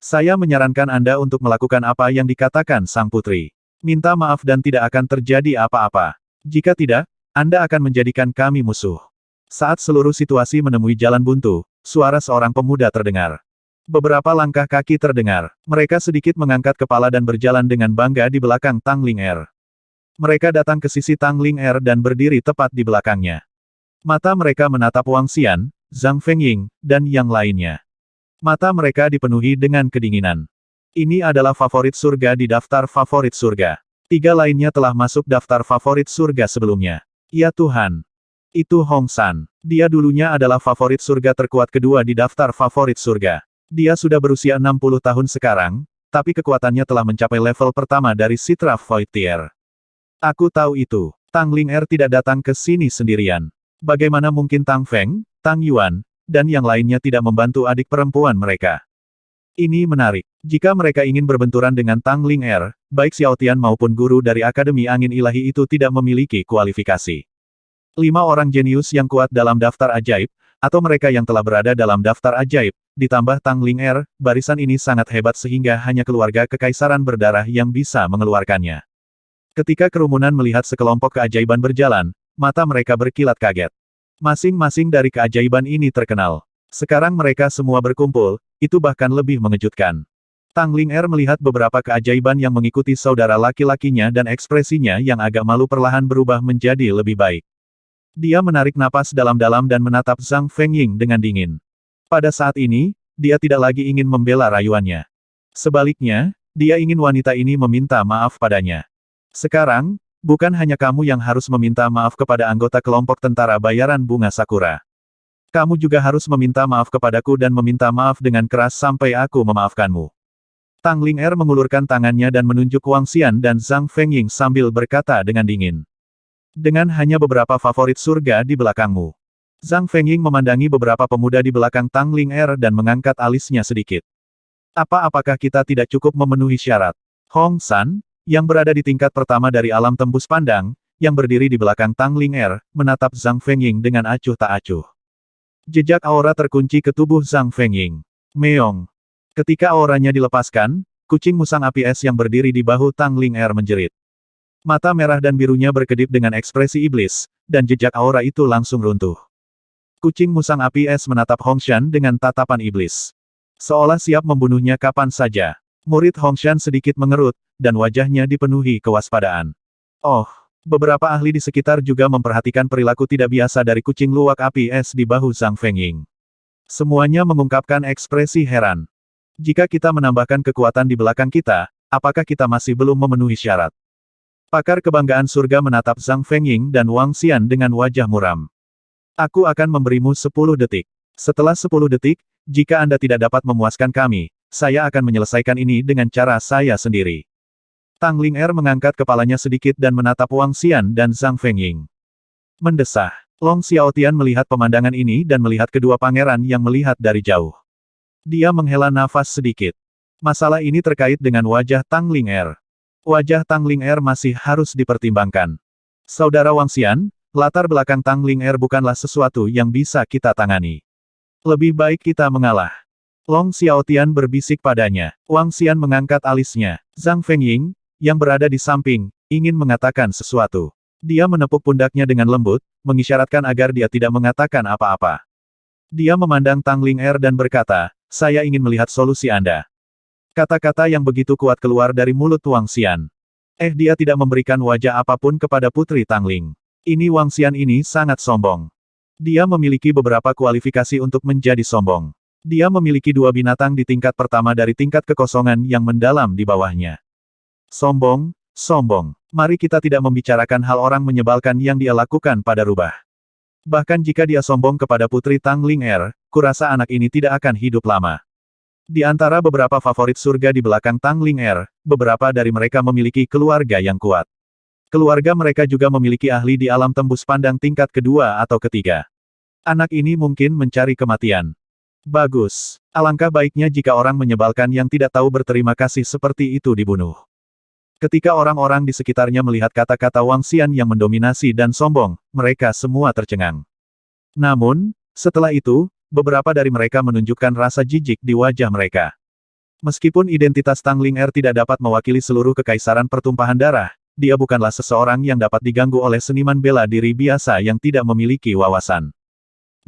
Saya menyarankan Anda untuk melakukan apa yang dikatakan sang putri. Minta maaf dan tidak akan terjadi apa-apa. Jika tidak, Anda akan menjadikan kami musuh. Saat seluruh situasi menemui jalan buntu, suara seorang pemuda terdengar. Beberapa langkah kaki terdengar. Mereka sedikit mengangkat kepala dan berjalan dengan bangga di belakang Tang Ling'er. Mereka datang ke sisi Tang Ling'er dan berdiri tepat di belakangnya. Mata mereka menatap Wang Xian, Zhang Fengying, dan yang lainnya. Mata mereka dipenuhi dengan kedinginan. Ini adalah favorit surga di daftar favorit surga. 3 lainnya telah masuk daftar favorit surga sebelumnya. Ya Tuhan. Itu Hong San. Dia dulunya adalah favorit surga terkuat kedua di daftar favorit surga. Dia sudah berusia 60 tahun sekarang, tapi kekuatannya telah mencapai level pertama dari Citra Void Tier. Aku tahu itu. Tang Ling'er tidak datang ke sini sendirian. Bagaimana mungkin Tang Feng, Tang Yuan, dan yang lainnya tidak membantu adik perempuan mereka? Ini menarik. Jika mereka ingin berbenturan dengan Tang Ling'er, baik Xiao Tian maupun guru dari Akademi Angin Ilahi itu tidak memiliki kualifikasi. 5 orang jenius yang kuat dalam daftar ajaib, atau mereka yang telah berada dalam daftar ajaib, ditambah Tang Ling Er, barisan ini sangat hebat sehingga hanya keluarga kekaisaran berdarah yang bisa mengeluarkannya. Ketika kerumunan melihat sekelompok keajaiban berjalan, mata mereka berkilat kaget. Masing-masing dari keajaiban ini terkenal. Sekarang mereka semua berkumpul, itu bahkan lebih mengejutkan. Tang Ling Er melihat beberapa keajaiban yang mengikuti saudara laki-lakinya dan ekspresinya yang agak malu perlahan berubah menjadi lebih baik. Dia menarik napas dalam-dalam dan menatap Zhang Fengying dengan dingin. Pada saat ini, dia tidak lagi ingin membela rayuannya. Sebaliknya, dia ingin wanita ini meminta maaf padanya. Sekarang, bukan hanya kamu yang harus meminta maaf kepada anggota kelompok tentara bayaran bunga Sakura. Kamu juga harus meminta maaf kepadaku dan meminta maaf dengan keras sampai aku memaafkanmu. Tang Ling Er mengulurkan tangannya dan menunjuk Wang Xian dan Zhang Fengying sambil berkata dengan dingin. Dengan hanya beberapa favorit surga di belakangmu. Zhang Fengying memandangi beberapa pemuda di belakang Tang Ling Er dan mengangkat alisnya sedikit. Apakah kita tidak cukup memenuhi syarat? Hong San, yang berada di tingkat pertama dari alam tembus pandang, yang berdiri di belakang Tang Ling Er, menatap Zhang Fengying dengan acuh tak acuh. Jejak aura terkunci ke tubuh Zhang Fengying. Meong. Ketika auranya dilepaskan, kucing musang api es yang berdiri di bahu Tang Ling Er menjerit. Mata merah dan birunya berkedip dengan ekspresi iblis, dan jejak aura itu langsung runtuh. Kucing musang api es menatap Hongshan dengan tatapan iblis. Seolah siap membunuhnya kapan saja. Murid Hongshan sedikit mengerut, dan wajahnya dipenuhi kewaspadaan. Oh, beberapa ahli di sekitar juga memperhatikan perilaku tidak biasa dari kucing luwak api es di bahu Zhang Fengying. Semuanya mengungkapkan ekspresi heran. Jika kita menambahkan kekuatan di belakang kita, apakah kita masih belum memenuhi syarat? Pakar kebanggaan surga menatap Zhang Fengying dan Wang Xian dengan wajah muram. Aku akan memberimu 10 detik. Setelah 10 detik, jika Anda tidak dapat memuaskan kami, saya akan menyelesaikan ini dengan cara saya sendiri. Tang Ling Er mengangkat kepalanya sedikit dan menatap Wang Xian dan Zhang Fengying. Mendesah. Long Xiaotian melihat pemandangan ini dan melihat kedua pangeran yang melihat dari jauh. Dia menghela nafas sedikit. Masalah ini terkait dengan wajah Tang Ling Er. Wajah Tang Ling Er masih harus dipertimbangkan. Saudara Wang Xian, latar belakang Tang Ling Er bukanlah sesuatu yang bisa kita tangani. Lebih baik kita mengalah. Long Xiaotian berbisik padanya. Wang Xian mengangkat alisnya. Zhang Fengying, yang berada di samping, ingin mengatakan sesuatu. Dia menepuk pundaknya dengan lembut, mengisyaratkan agar dia tidak mengatakan apa-apa. Dia memandang Tang Ling Er dan berkata, saya ingin melihat solusi Anda. Kata-kata yang begitu kuat keluar dari mulut Wang Xian. Dia tidak memberikan wajah apapun kepada Putri Tangling. Ini Wang Xian ini sangat sombong. Dia memiliki beberapa kualifikasi untuk menjadi sombong. Dia memiliki 2 binatang di tingkat pertama dari tingkat kekosongan yang mendalam di bawahnya. Sombong, sombong. Mari kita tidak membicarakan hal orang menyebalkan yang dia lakukan pada rubah. Bahkan jika dia sombong kepada Putri Tang Ling Er, kurasa anak ini tidak akan hidup lama. Di antara beberapa favorit surga di belakang Tang Ling Er, beberapa dari mereka memiliki keluarga yang kuat. Keluarga mereka juga memiliki ahli di alam tembus pandang tingkat kedua atau ketiga. Anak ini mungkin mencari kematian. Bagus. Alangkah baiknya jika orang menyebalkan yang tidak tahu berterima kasih seperti itu dibunuh. Ketika orang-orang di sekitarnya melihat kata-kata Wang Xian yang mendominasi dan sombong, mereka semua tercengang. Namun, setelah itu, beberapa dari mereka menunjukkan rasa jijik di wajah mereka. Meskipun identitas Tang Ling Er tidak dapat mewakili seluruh kekaisaran pertumpahan darah, dia bukanlah seseorang yang dapat diganggu oleh seniman bela diri biasa yang tidak memiliki wawasan.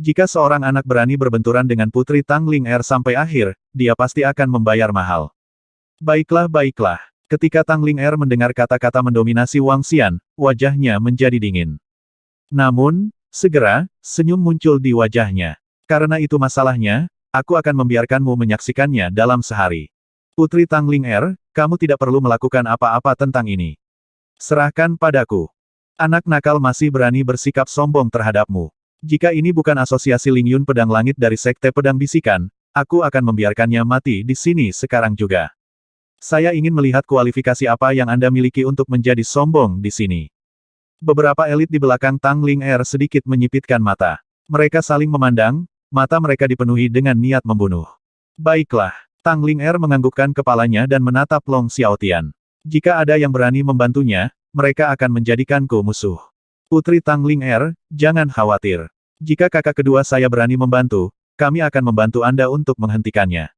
Jika seorang anak berani berbenturan dengan Putri Tang Ling Er sampai akhir, dia pasti akan membayar mahal. Baiklah, baiklah. Ketika Tang Ling Er mendengar kata-kata mendominasi Wang Xian, wajahnya menjadi dingin. Namun, segera, senyum muncul di wajahnya. Karena itu masalahnya, aku akan membiarkanmu menyaksikannya dalam sehari. Putri Tang Ling Er, kamu tidak perlu melakukan apa-apa tentang ini. Serahkan padaku. Anak nakal masih berani bersikap sombong terhadapmu. Jika ini bukan asosiasi Lingyun Pedang Langit dari Sekte Pedang Bisikan, aku akan membiarkannya mati di sini sekarang juga. Saya ingin melihat kualifikasi apa yang Anda miliki untuk menjadi sombong di sini. Beberapa elit di belakang Tang Ling Er sedikit menyipitkan mata. Mereka saling memandang, mata mereka dipenuhi dengan niat membunuh. Baiklah, Tang Ling Er menganggukkan kepalanya dan menatap Long Xiaotian. Jika ada yang berani membantunya, mereka akan menjadikanku musuh. Putri Tangling Er, jangan khawatir. Jika kakak kedua saya berani membantu, kami akan membantu Anda untuk menghentikannya.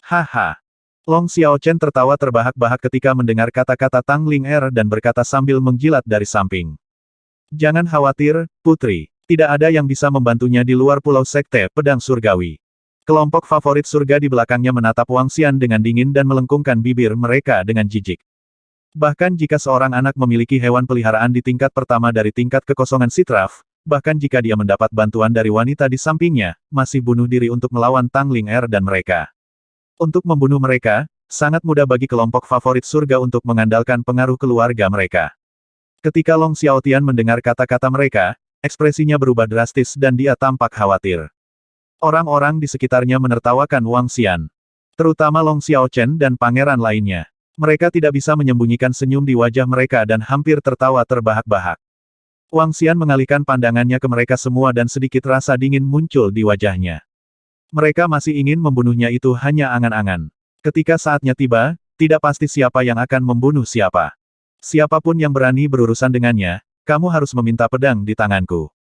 Haha. Long Xiaochen tertawa terbahak-bahak ketika mendengar kata-kata Tangling Er dan berkata sambil menjilat dari samping. Jangan khawatir, Putri. Tidak ada yang bisa membantunya di luar Pulau Sekte Pedang Surgawi. Kelompok favorit surga di belakangnya menatap Wang Xian dengan dingin dan melengkungkan bibir mereka dengan jijik. Bahkan jika seorang anak memiliki hewan peliharaan di tingkat pertama dari tingkat kekosongan Sitraf, bahkan jika dia mendapat bantuan dari wanita di sampingnya, masih bunuh diri untuk melawan Tangling Er dan mereka. Untuk membunuh mereka, sangat mudah bagi kelompok favorit surga untuk mengandalkan pengaruh keluarga mereka. Ketika Long Xiaotian mendengar kata-kata mereka, ekspresinya berubah drastis dan dia tampak khawatir. Orang-orang di sekitarnya menertawakan Wang Xian. Terutama Long Xiaochen dan pangeran lainnya. Mereka tidak bisa menyembunyikan senyum di wajah mereka dan hampir tertawa terbahak-bahak. Wang Xian mengalihkan pandangannya ke mereka semua dan sedikit rasa dingin muncul di wajahnya. Mereka masih ingin membunuhnya itu hanya angan-angan. Ketika saatnya tiba, tidak pasti siapa yang akan membunuh siapa. Siapapun yang berani berurusan dengannya, kamu harus meminta pedang di tanganku.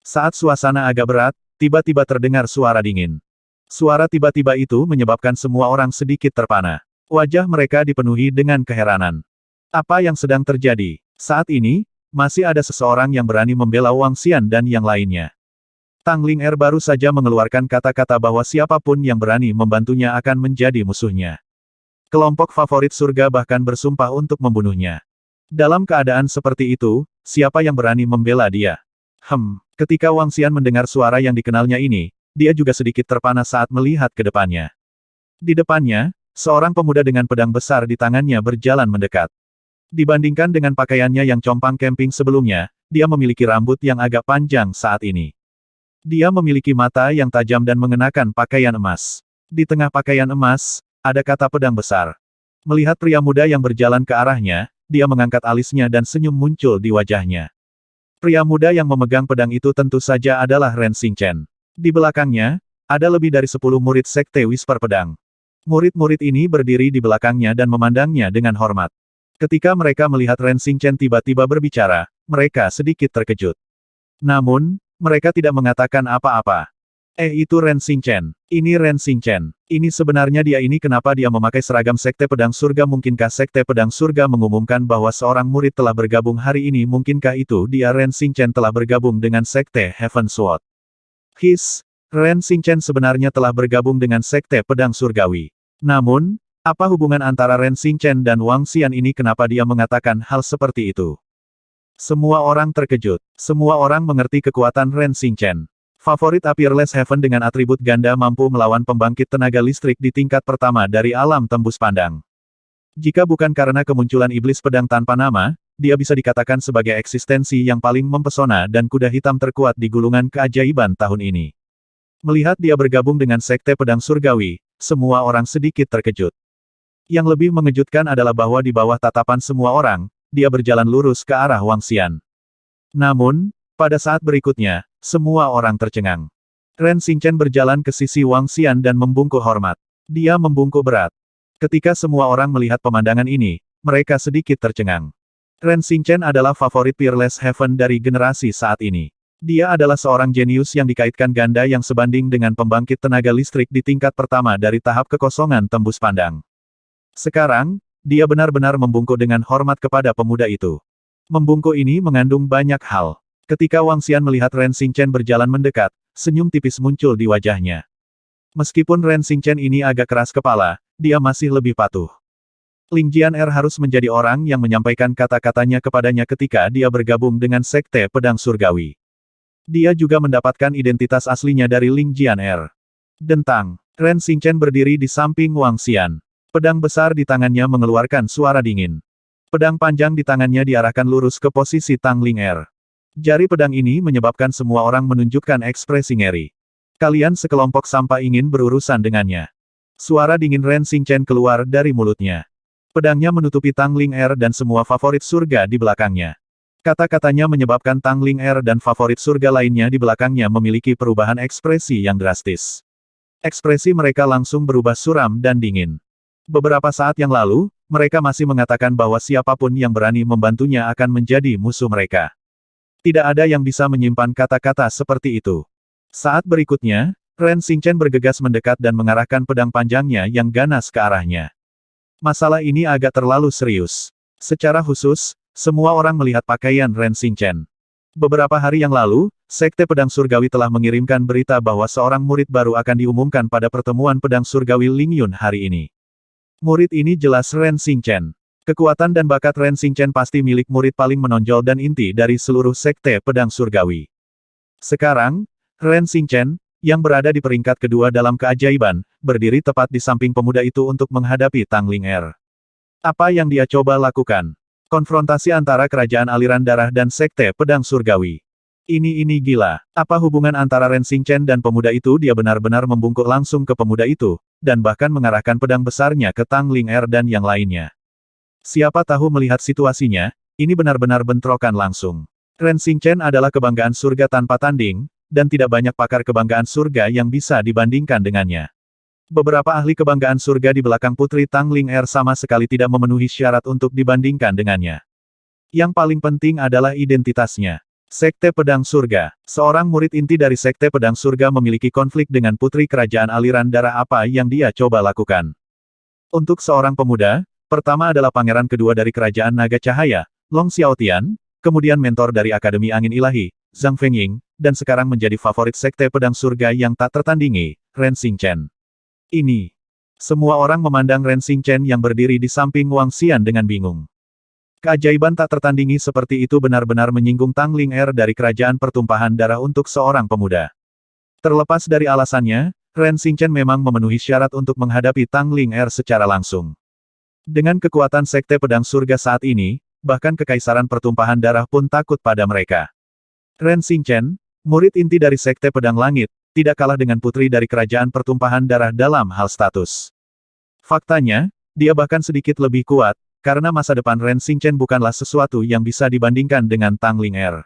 Saat suasana agak berat, tiba-tiba terdengar suara dingin. Suara tiba-tiba itu menyebabkan semua orang sedikit terpana. Wajah mereka dipenuhi dengan keheranan. Apa yang sedang terjadi? Saat ini, masih ada seseorang yang berani membela Wang Xian dan yang lainnya. Tangling Er baru saja mengeluarkan kata-kata bahwa siapapun yang berani membantunya akan menjadi musuhnya. Kelompok favorit surga bahkan bersumpah untuk membunuhnya. Dalam keadaan seperti itu, siapa yang berani membela dia? Ketika Wang Xian mendengar suara yang dikenalnya ini, dia juga sedikit terpana saat melihat ke depannya. Di depannya, seorang pemuda dengan pedang besar di tangannya berjalan mendekat. Dibandingkan dengan pakaiannya yang compang camping sebelumnya, dia memiliki rambut yang agak panjang saat ini. Dia memiliki mata yang tajam dan mengenakan pakaian emas. Di tengah pakaian emas, ada kata pedang besar. Melihat pria muda yang berjalan ke arahnya, dia mengangkat alisnya dan senyum muncul di wajahnya. Pria muda yang memegang pedang itu tentu saja adalah Ren Xingchen. Di belakangnya, ada lebih dari 10 murid Sekte Whisper Pedang. Murid-murid ini berdiri di belakangnya dan memandangnya dengan hormat. Ketika mereka melihat Ren Xingchen tiba-tiba berbicara, mereka sedikit terkejut. Namun, mereka tidak mengatakan apa-apa. Itu Ren Xingchen. Ini Ren Xingchen. Ini sebenarnya dia ini kenapa dia memakai seragam Sekte Pedang Surga? Mungkinkah Sekte Pedang Surga mengumumkan bahwa seorang murid telah bergabung hari ini? Mungkinkah itu dia Ren Xingchen telah bergabung dengan Sekte Heaven Sword? Ren Xingchen sebenarnya telah bergabung dengan Sekte Pedang Surgawi. Namun, apa hubungan antara Ren Xingchen dan Wang Xian ini? Kenapa dia mengatakan hal seperti itu? Semua orang terkejut. Semua orang mengerti kekuatan Ren Xingchen. Favorit Appearless Heaven dengan atribut ganda mampu melawan pembangkit tenaga listrik di tingkat pertama dari alam tembus pandang. Jika bukan karena kemunculan iblis pedang tanpa nama, dia bisa dikatakan sebagai eksistensi yang paling mempesona dan kuda hitam terkuat di gulungan keajaiban tahun ini. Melihat dia bergabung dengan Sekte Pedang Surgawi, semua orang sedikit terkejut. Yang lebih mengejutkan adalah bahwa di bawah tatapan semua orang, dia berjalan lurus ke arah Wang Xian. Namun, pada saat berikutnya, semua orang tercengang. Ren Xingchen berjalan ke sisi Wang Xian dan membungkuk hormat. Dia membungkuk berat. Ketika semua orang melihat pemandangan ini, mereka sedikit tercengang. Ren Xingchen adalah favorit Peerless Heaven dari generasi saat ini. Dia adalah seorang jenius yang dikaitkan ganda yang sebanding dengan pembangkit tenaga listrik di tingkat pertama dari tahap kekosongan tembus pandang. Sekarang, dia benar-benar membungkuk dengan hormat kepada pemuda itu. Membungkuk ini mengandung banyak hal. Ketika Wang Xian melihat Ren Xingchen berjalan mendekat, senyum tipis muncul di wajahnya. Meskipun Ren Xingchen ini agak keras kepala, dia masih lebih patuh. Ling Jian-er harus menjadi orang yang menyampaikan kata-katanya kepadanya ketika dia bergabung dengan Sekte Pedang Surgawi. Dia juga mendapatkan identitas aslinya dari Ling Jian-er. Dentang. Ren Xingchen berdiri di samping Wang Xian. Pedang besar di tangannya mengeluarkan suara dingin. Pedang panjang di tangannya diarahkan lurus ke posisi Tangling Er. Jari pedang ini menyebabkan semua orang menunjukkan ekspresi ngeri. Kalian sekelompok sampah ingin berurusan dengannya. Suara dingin Ren Xingchen keluar dari mulutnya. Pedangnya menutupi Tangling Er dan semua favorit surga di belakangnya. Kata-katanya menyebabkan Tangling Er dan favorit surga lainnya di belakangnya memiliki perubahan ekspresi yang drastis. Ekspresi mereka langsung berubah suram dan dingin. Beberapa saat yang lalu, mereka masih mengatakan bahwa siapapun yang berani membantunya akan menjadi musuh mereka. Tidak ada yang bisa menyimpan kata-kata seperti itu. Saat berikutnya, Ren Xingchen bergegas mendekat dan mengarahkan pedang panjangnya yang ganas ke arahnya. Masalah ini agak terlalu serius. Secara khusus, semua orang melihat pakaian Ren Xingchen. Beberapa hari yang lalu, Sekte Pedang Surgawi telah mengirimkan berita bahwa seorang murid baru akan diumumkan pada pertemuan Pedang Surgawi Lingyun hari ini. Murid ini jelas Ren Xingchen. Kekuatan dan bakat Ren Xingchen pasti milik murid paling menonjol dan inti dari seluruh Sekte Pedang Surgawi. Sekarang, Ren Xingchen, yang berada di peringkat kedua dalam keajaiban, berdiri tepat di samping pemuda itu untuk menghadapi Tang Ling'er. Apa yang dia coba lakukan? Konfrontasi antara kerajaan aliran darah dan Sekte Pedang Surgawi. Ini gila. Apa hubungan antara Ren Xingchen dan pemuda itu? Dia benar-benar membungkuk langsung ke pemuda itu, dan bahkan mengarahkan pedang besarnya ke Tang Ling'er dan yang lainnya. Siapa tahu melihat situasinya, ini benar-benar bentrokan langsung. Ren Xingchen adalah kebanggaan surga tanpa tanding, dan tidak banyak pakar kebanggaan surga yang bisa dibandingkan dengannya. Beberapa ahli kebanggaan surga di belakang Putri Tang Ling'er sama sekali tidak memenuhi syarat untuk dibandingkan dengannya. Yang paling penting adalah identitasnya. Sekte Pedang Surga. Seorang murid inti dari Sekte Pedang Surga memiliki konflik dengan putri kerajaan aliran darah. Apa yang dia coba lakukan? Untuk seorang pemuda, pertama adalah pangeran kedua dari kerajaan Naga Cahaya, Long Xiaotian, kemudian mentor dari Akademi Angin Ilahi, Zhang Fengying, dan sekarang menjadi favorit Sekte Pedang Surga yang tak tertandingi, Ren Xingchen. Ini. Semua orang memandang Ren Xingchen yang berdiri di samping Wang Xian dengan bingung. Keajaiban tak tertandingi seperti itu benar-benar menyinggung Tang Ling'er dari kerajaan pertumpahan darah untuk seorang pemuda. Terlepas dari alasannya, Ren Xingchen memang memenuhi syarat untuk menghadapi Tang Ling'er secara langsung. Dengan kekuatan Sekte Pedang Surga saat ini, bahkan Kekaisaran Pertumpahan Darah pun takut pada mereka. Ren Xingchen, murid inti dari Sekte Pedang Langit, tidak kalah dengan putri dari Kerajaan Pertumpahan Darah dalam hal status. Faktanya, dia bahkan sedikit lebih kuat, karena masa depan Ren Xingchen bukanlah sesuatu yang bisa dibandingkan dengan Tang Ling'er.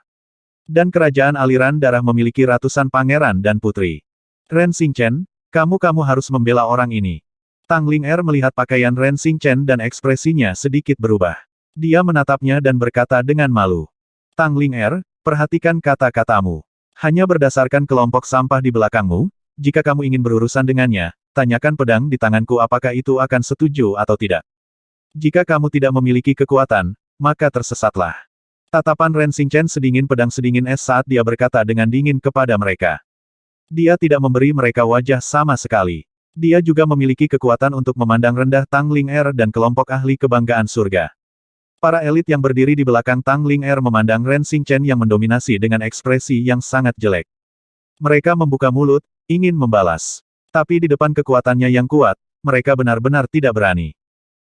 Dan Kerajaan Aliran Darah memiliki ratusan pangeran dan putri. Ren Xingchen, kamu harus membela orang ini. Tang Ling'er melihat pakaian Ren Xingchen dan ekspresinya sedikit berubah. Dia menatapnya dan berkata dengan malu. Tang Ling'er, perhatikan kata-katamu. Hanya berdasarkan kelompok sampah di belakangmu, jika kamu ingin berurusan dengannya, tanyakan pedang di tanganku apakah itu akan setuju atau tidak. Jika kamu tidak memiliki kekuatan, maka tersesatlah. Tatapan Ren Xingchen sedingin pedang sedingin es saat dia berkata dengan dingin kepada mereka. Dia tidak memberi mereka wajah sama sekali. Dia juga memiliki kekuatan untuk memandang rendah Tang Ling'er dan kelompok ahli kebanggaan surga. Para elit yang berdiri di belakang Tang Ling'er memandang Ren Xingchen yang mendominasi dengan ekspresi yang sangat jelek. Mereka membuka mulut, ingin membalas. Tapi di depan kekuatannya yang kuat, mereka benar-benar tidak berani.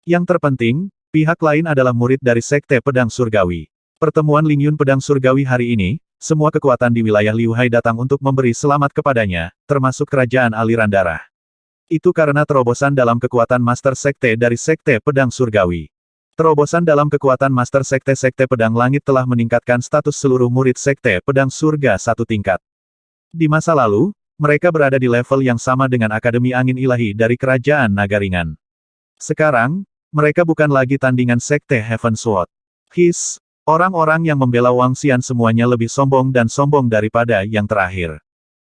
Yang terpenting, pihak lain adalah murid dari Sekte Pedang Surgawi. Pertemuan Lingyun Pedang Surgawi hari ini, semua kekuatan di wilayah Liu Hai datang untuk memberi selamat kepadanya, termasuk Kerajaan Aliran Darah. Itu karena terobosan dalam kekuatan Master Sekte dari Sekte Pedang Surgawi. Terobosan dalam kekuatan Master Sekte-Sekte Pedang Langit telah meningkatkan status seluruh murid Sekte Pedang Surga satu tingkat. Di masa lalu, mereka berada di level yang sama dengan Akademi Angin Ilahi dari Kerajaan Nagaringan. Sekarang, mereka bukan lagi tandingan Sekte Heaven Sword. Orang-orang yang membela Wang Xian semuanya lebih sombong dan sombong daripada yang terakhir.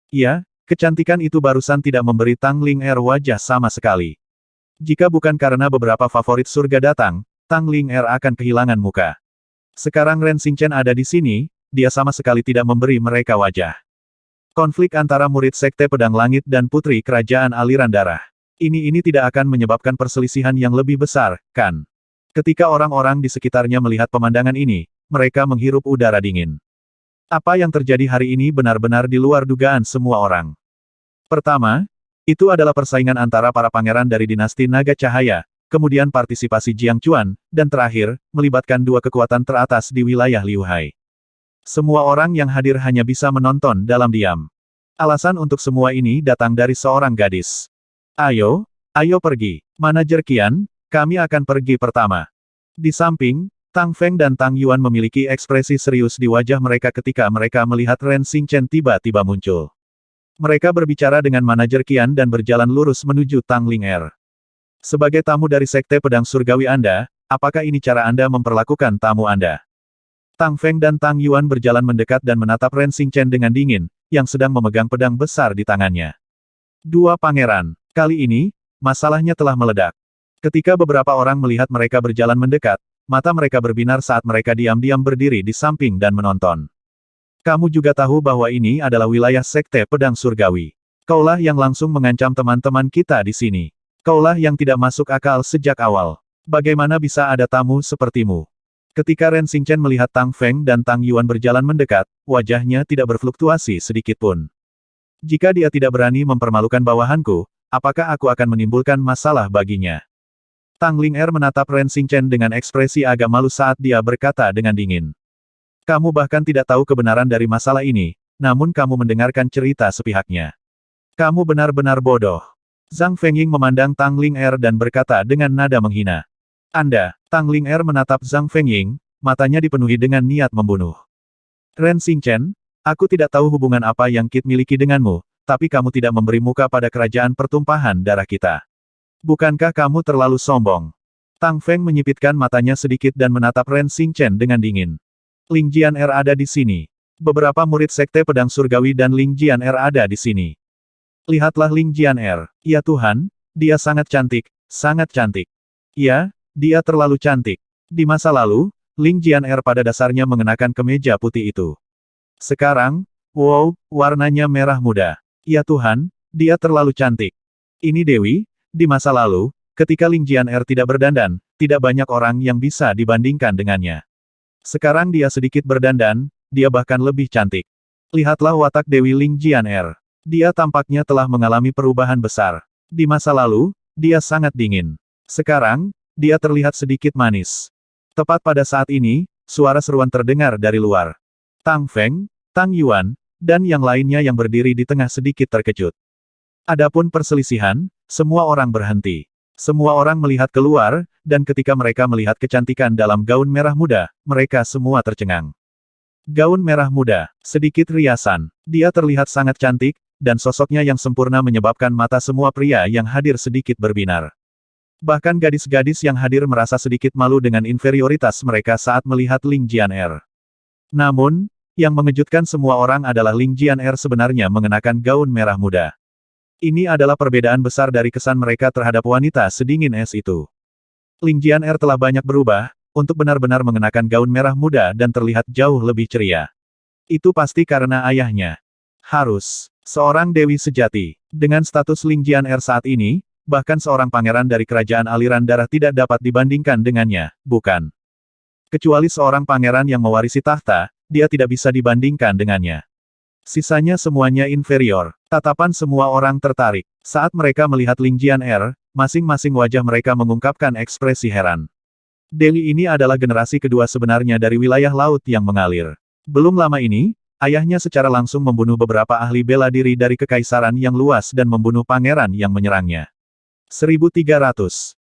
Ya, kecantikan itu barusan tidak memberi Tang Ling'er wajah sama sekali. Jika bukan karena beberapa favorit surga datang, Tang Ling'er akan kehilangan muka. Sekarang Ren Xingchen ada di sini, dia sama sekali tidak memberi mereka wajah. Konflik antara murid Sekte Pedang Langit dan Putri Kerajaan Aliran Darah. Ini tidak akan menyebabkan perselisihan yang lebih besar, kan? Ketika orang-orang di sekitarnya melihat pemandangan ini, mereka menghirup udara dingin. Apa yang terjadi hari ini benar-benar di luar dugaan semua orang. Pertama, itu adalah persaingan antara para pangeran dari dinasti Naga Cahaya, kemudian partisipasi Jiang Chuan, dan terakhir, melibatkan dua kekuatan teratas di wilayah Liu Hai. Semua orang yang hadir hanya bisa menonton dalam diam. Alasan untuk semua ini datang dari seorang gadis. Ayo pergi. Manajer Qian, kami akan pergi pertama. Di samping, Tang Feng dan Tang Yuan memiliki ekspresi serius di wajah mereka ketika mereka melihat Ren Xingchen tiba-tiba muncul. Mereka berbicara dengan manajer Qian dan berjalan lurus menuju Tang Ling'er. Sebagai tamu dari Sekte Pedang Surgawi Anda, apakah ini cara Anda memperlakukan tamu Anda? Tang Feng dan Tang Yuan berjalan mendekat dan menatap Ren Xingchen dengan dingin, yang sedang memegang pedang besar di tangannya. Dua pangeran. Kali ini, masalahnya telah meledak. Ketika beberapa orang melihat mereka berjalan mendekat, mata mereka berbinar saat mereka diam-diam berdiri di samping dan menonton. Kamu juga tahu bahwa ini adalah wilayah Sekte Pedang Surgawi. Kaulah yang langsung mengancam teman-teman kita di sini. Kaulah yang tidak masuk akal sejak awal. Bagaimana bisa ada tamu sepertimu? Ketika Ren Xingchen melihat Tang Feng dan Tang Yuan berjalan mendekat, wajahnya tidak berfluktuasi sedikitpun. Jika dia tidak berani mempermalukan bawahanku, apakah aku akan menimbulkan masalah baginya? Tang Ling'er menatap Ren Xingchen dengan ekspresi agak malu saat dia berkata dengan dingin. Kamu bahkan tidak tahu kebenaran dari masalah ini, namun kamu mendengarkan cerita sepihaknya. Kamu benar-benar bodoh. Zhang Fengying memandang Tang Ling'er dan berkata dengan nada menghina. Anda, Tang Ling'er menatap Zhang Fengying, matanya dipenuhi dengan niat membunuh. Ren Xingchen, aku tidak tahu hubungan apa yang Kit miliki denganmu, tapi kamu tidak memberi muka pada kerajaan pertumpahan darah kita. Bukankah kamu terlalu sombong? Tang Feng menyipitkan matanya sedikit dan menatap Ren Xingchen dengan dingin. Ling Jian'er ada di sini. Beberapa murid Sekte Pedang Surgawi dan Ling Jian'er ada di sini. Lihatlah Ling Jian'er. Ya Tuhan, dia sangat cantik, sangat cantik. Ya, dia terlalu cantik. Di masa lalu, Ling Jian'er pada dasarnya mengenakan kemeja putih itu. Sekarang, wow, warnanya merah muda. Ya Tuhan, dia terlalu cantik. Ini Dewi, di masa lalu, ketika Ling Jian'er tidak berdandan, tidak banyak orang yang bisa dibandingkan dengannya. Sekarang dia sedikit berdandan, dia bahkan lebih cantik. Lihatlah watak Dewi Ling Jian'er. Dia tampaknya telah mengalami perubahan besar. Di masa lalu, dia sangat dingin. Sekarang, dia terlihat sedikit manis. Tepat pada saat ini, suara seruan terdengar dari luar. Tang Feng, Tang Yuan, dan yang lainnya yang berdiri di tengah sedikit terkejut. Adapun perselisihan, semua orang berhenti. Semua orang melihat keluar, dan ketika mereka melihat kecantikan dalam gaun merah muda, mereka semua tercengang. Gaun merah muda, sedikit riasan. Dia terlihat sangat cantik, dan sosoknya yang sempurna menyebabkan mata semua pria yang hadir sedikit berbinar. Bahkan gadis-gadis yang hadir merasa sedikit malu dengan inferioritas mereka saat melihat Ling Jian'er. Namun, yang mengejutkan semua orang adalah Ling Jian'er sebenarnya mengenakan gaun merah muda. Ini adalah perbedaan besar dari kesan mereka terhadap wanita sedingin es itu. Ling Jian'er telah banyak berubah, untuk benar-benar mengenakan gaun merah muda dan terlihat jauh lebih ceria. Itu pasti karena ayahnya. Harus. Seorang dewi sejati. Dengan status Ling Jian'er saat ini, bahkan seorang pangeran dari kerajaan aliran darah tidak dapat dibandingkan dengannya, bukan? Kecuali seorang pangeran yang mewarisi tahta, dia tidak bisa dibandingkan dengannya. Sisanya semuanya inferior. Tatapan semua orang tertarik. Saat mereka melihat Ling Jian'er, masing-masing wajah mereka mengungkapkan ekspresi heran. Dewi ini adalah generasi kedua sebenarnya dari wilayah laut yang mengalir. Belum lama ini, ayahnya secara langsung membunuh beberapa ahli bela diri dari kekaisaran yang luas dan membunuh pangeran yang menyerangnya. 1300.